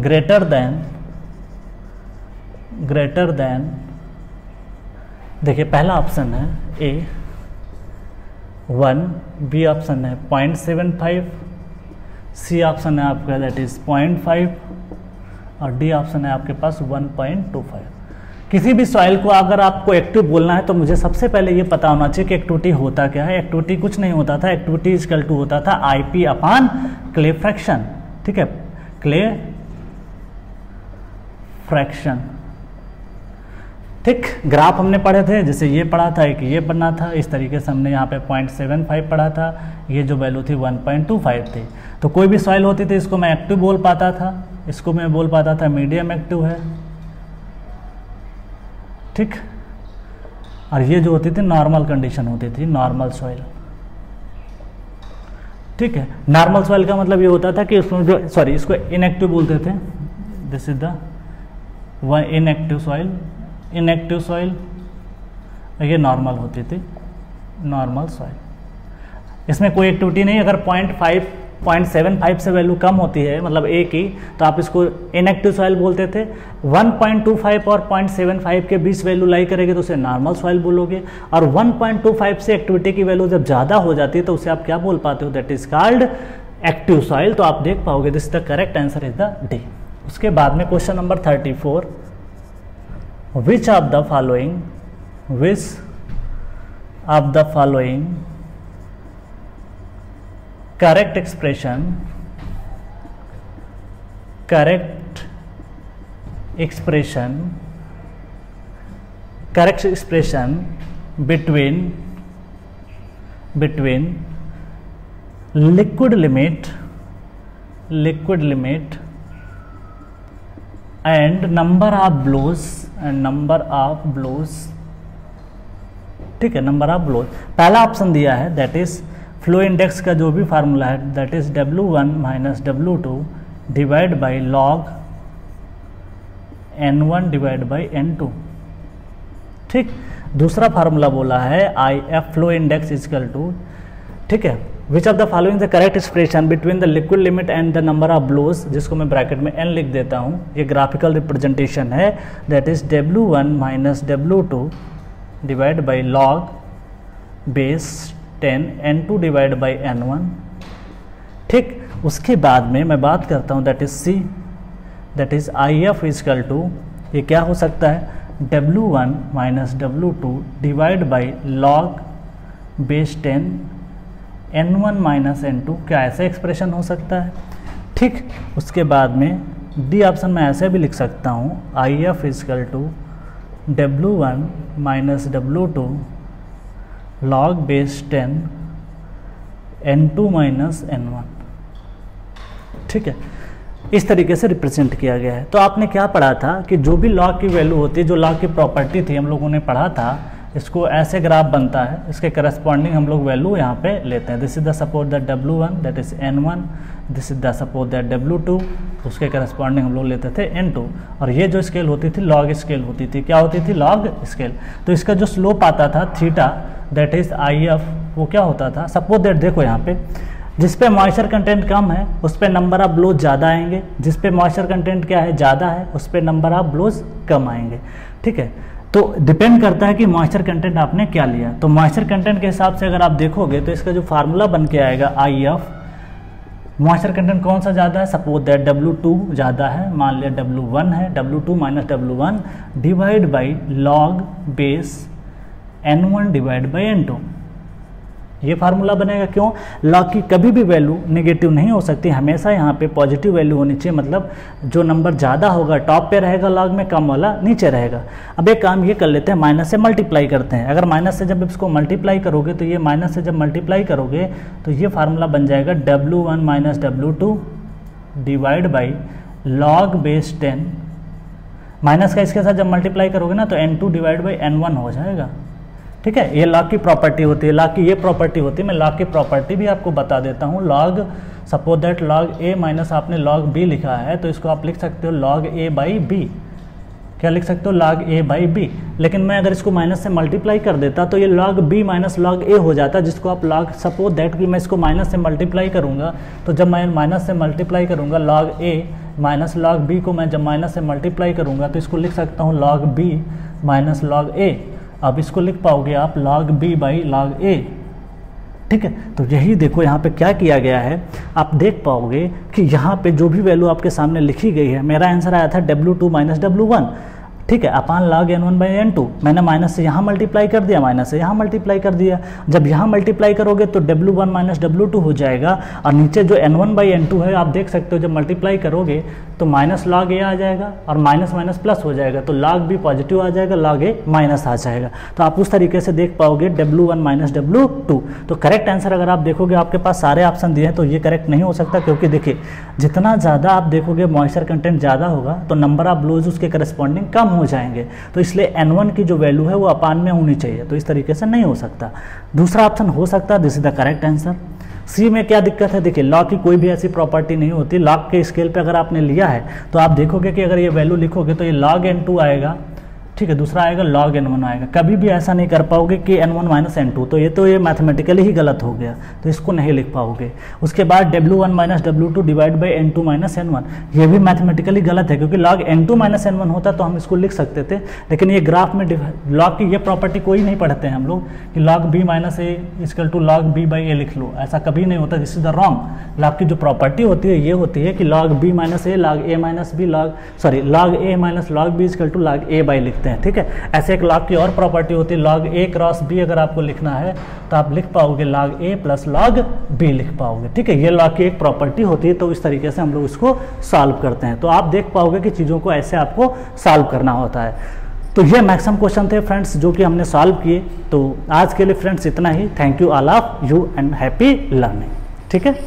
greater than देखिए पहला ऑप्शन है ए 1, बी ऑप्शन है 0.75, सी ऑप्शन है आपका दैट इज 0.5 और डी ऑप्शन है आपके पास 1.25। किसी भी सॉइल को अगर आपको एक्टिव बोलना है तो मुझे सबसे पहले ये पता होना चाहिए कि एक्टिविटी होता क्या है। एक्टिविटी कुछ नहीं होता था, एक्टिविटी इक्वल टू होता था आईपी अपॉन क्ले फ्रैक्शन। ठीक है, क्ले फ्रैक्शन। ठीक, ग्राफ हमने पढ़े थे, जैसे ये पढ़ा था, एक ये पढ़ना था। इस तरीके से हमने यहाँ पे 0.75 पढ़ा था, ये जो वैल्यू थी 1.25 थी। तो कोई भी सॉइल होती थी इसको मैं एक्टिव बोल पाता था, इसको मैं बोल पाता था मीडियम एक्टिव है। ठीक, और ये जो होती थी नॉर्मल कंडीशन होती थी, नॉर्मल सॉइल। ठीक है, नॉर्मल सॉइल का मतलब ये होता था कि उसमें जो इसको इनएक्टिव बोलते थे। This is the inactive soil. Inactive soil ये नॉर्मल होती थी, नॉर्मल सॉइल। इसमें कोई एक्टिविटी नहीं। अगर 0.75 से वैल्यू कम होती है, मतलब ए की, तो आप इसको इनएक्टिव सॉइल बोलते थे। 1.25 और 0.75 के बीच वैल्यू लाई करेगी तो उसे नॉर्मल सॉइल बोलोगे। और 1.25 से एक्टिविटी की वैल्यू जब ज़्यादा हो जाती है तो उसे आप क्या बोल पाते हो? That is called active soil. तो आप देख पाओगे this the correct answer is the D. उसके बाद में question number 34, which of the following correct expression between liquid limit and number of blows। ठीक है, नंबर ऑफ ब्लोज। पहला ऑप्शन दिया है दैट इज फ्लो इंडेक्स का जो भी फार्मूला है that is W1 minus W2 divide by log N1 divide by N2। ठीक, दूसरा फार्मूला बोला है IF flow index equal to, ठीक है, which of the following the correct expression between the liquid limit and the number of blows, जिसको मैं ब्रैकेट में N लिख देता हूँ। ये ग्राफिकल रिप्रेजेंटेशन है that is W1 minus W2 divide by log base 10 N2 divide by N1। ठीक, उसके बाद में मैं बात करता हूँ that is C, that is IF equal to, ये क्या हो सकता है? W1 minus W2 divide by log base 10 N1 minus N2। क्या ऐसा एक्सप्रेशन हो सकता है? ठीक, उसके बाद में D ऑप्शन में ऐसे भी लिख सकता हूँ IF equal to W1 minus W2 log base 10 n2 minus n1, ठीक है, इस तरीके से रिप्रेजेंट किया गया है। तो आपने क्या पढ़ा था कि जो भी लॉग की वैल्यू होती है, जो लॉग की प्रॉपर्टी थी हम लोगों ने पढ़ा था, इसको ऐसे ग्राफ बनता है, इसके करस्पॉन्डिंग हम लोग वैल्यू यहाँ पे लेते हैं। This is the suppose that W1 that is N1, this is the suppose that W2, उसके करस्पॉन्डिंग हम लोग लेते थे N2, और ये जो स्केल होती थी लॉग स्केल होती थी। क्या होती थी? Log scale. तो इसका जो स्लोप आता था थीटा दैट इज IF, वो क्या होता था? सपोज दैट देखो यहाँ पे जिस पे मॉइस्चर कंटेंट कम है उस पे नंबर ऑफ ब्लोज ज़्यादा आएंगे, जिस पे मॉइस्चर कंटेंट क्या है? ज़्यादा है, उस पे नंबर ऑफ ब्लोज कम आएंगे, ठीक है। तो डिपेंड करता है कि मॉइस्चर कंटेंट आपने क्या लिया। तो मॉइस्चर कंटेंट के हिसाब से अगर आप देखोगे तो इसका जो फार्मूला बन के आएगा IF, मॉइस्चर कंटेंट कौन सा ज़्यादा है? सपोज दैट W2 ज़्यादा है, मान लिया W1 है, W2 minus W1 divide by log base N1 divide by N2, ये फार्मूला बनेगा। क्यों? लॉग की कभी भी वैल्यू नेगेटिव नहीं हो सकती, हमेशा यहाँ पे पॉजिटिव वैल्यू होनी चाहिए, मतलब जो नंबर ज़्यादा होगा टॉप पे रहेगा लॉग में, कम वाला नीचे रहेगा। अब एक काम ये कर लेते हैं, माइनस से मल्टीप्लाई करते हैं। अगर माइनस से जब इसको मल्टीप्लाई करोगे तो ये माइनस से जब मल्टीप्लाई करोगे तो ये फार्मूला बन जाएगा W1 minus W2 divide by log base 10, minus का इसके साथ जब मल्टीप्लाई करोगे ना तो N2 डिवाइड बाई N1 हो जाएगा, ठीक है। ये लॉग की प्रॉपर्टी होती है, लॉग की ये प्रॉपर्टी होती है। मैं लॉग की प्रॉपर्टी भी आपको बता देता हूँ। Log suppose that log A minus आपने लॉग B लिखा है तो इसको आप लिख सकते हो लॉग A बाई B। क्या लिख सकते हो? Log A by B। लेकिन मैं अगर इसको माइनस से मल्टीप्लाई कर देता तो ये log B minus log A हो जाता, जिसको आप लॉग, सपोज दैट कि मैं इसको माइनस से मल्टीप्लाई करूँगा तो जब मैं माइनस से मल्टीप्लाई करूँगा log A minus log B को मैं जब माइनस से मल्टीप्लाई करूँगा तो इसको लिख सकता हूँ log B minus log A। अब इसको लिख पाओगे आप log B by log A, ठीक है। तो यही देखो यहाँ पे क्या किया गया है, आप देख पाओगे कि यहाँ पे जो भी वैल्यू आपके सामने लिखी गई है, मेरा आंसर आया था W2 माइनस W1, ठीक है, अपान log N1 बाई N2। मैंने माइनस से यहाँ मल्टीप्लाई कर दिया, माइनस से यहाँ मल्टीप्लाई कर दिया। जब यहाँ मल्टीप्लाई करोगे तो W1 माइनस W2 हो जाएगा, और नीचे जो N1 बाई N2 है आप देख सकते हो जब मल्टीप्लाई करोगे तो माइनस log A आ जाएगा और माइनस माइनस प्लस हो जाएगा, तो log B पॉजिटिव आ जाएगा, log A माइनस आ जाएगा। तो आप उस तरीके से देख पाओगे W1 माइनस W2। तो करेक्ट आंसर अगर आप देखोगे आपके पास सारे ऑप्शन दिए हैं तो ये करेक्ट नहीं हो सकता, क्योंकि देखिए जितना ज़्यादा आप देखोगे मॉइस्चर कंटेंट ज़्यादा होगा तो नंबर ऑफ ब्लोज उसके करस्पॉन्डिंग कम हो जाएंगे। तो इसलिए N1 की जो वैल्यू है वो अपान में होनी चाहिए, तो इस तरीके से नहीं हो सकता। दूसरा ऑप्शन हो सकता है, this is the correct answer. C में क्या दिक्कत है? देखिए लॉग की कोई भी ऐसी प्रॉपर्टी नहीं होती। लॉग के स्केल पे अगर आपने लिया है तो आप देखोगे कि अगर ये वैल्यू लिखोगे तो ये log N2 आएगा, ठीक है, दूसरा आएगा log N1 आएगा। कभी भी ऐसा नहीं कर पाओगे कि N1 माइनस N2, तो ये मैथमेटिकली ही गलत हो गया, तो इसको नहीं लिख पाओगे। उसके बाद W1 minus W2 divide by N2 minus N1, ये भी मैथमेटिकली गलत है, क्योंकि log N2 माइनस N1 होता तो हम इसको लिख सकते थे। लेकिन ये ग्राफ में log की ये प्रॉपर्टी कोई नहीं पढ़ते हैं हम लोग कि log B minus A equal to log B by A लिख लो, ऐसा कभी नहीं होता। This is the wrong. log की जो प्रॉपर्टी होती है ये होती है कि log B minus A log A minus B log A minus log B equal to log A by लिखते हैं, ठीक है। ऐसे एक log की और प्रॉपर्टी होती है log A क्रॉस B, अगर आपको लिखना है तो आप लिख पाओगे log A plus log B लिख पाओगे, ठीक है। ये log की एक प्रॉपर्टी होती है, तो इस तरीके से हम लोग इसको सॉल्व करते हैं। तो आप देख पाओगे कि चीज़ों को ऐसे आपको सॉल्व करना होता है। तो ये मैक्सिमम क्वेश्चन थे फ्रेंड्स जो कि हमने सॉल्व किए। तो आज के लिए फ्रेंड्स इतना ही। Thank you all of you and happy learning, ठीक है।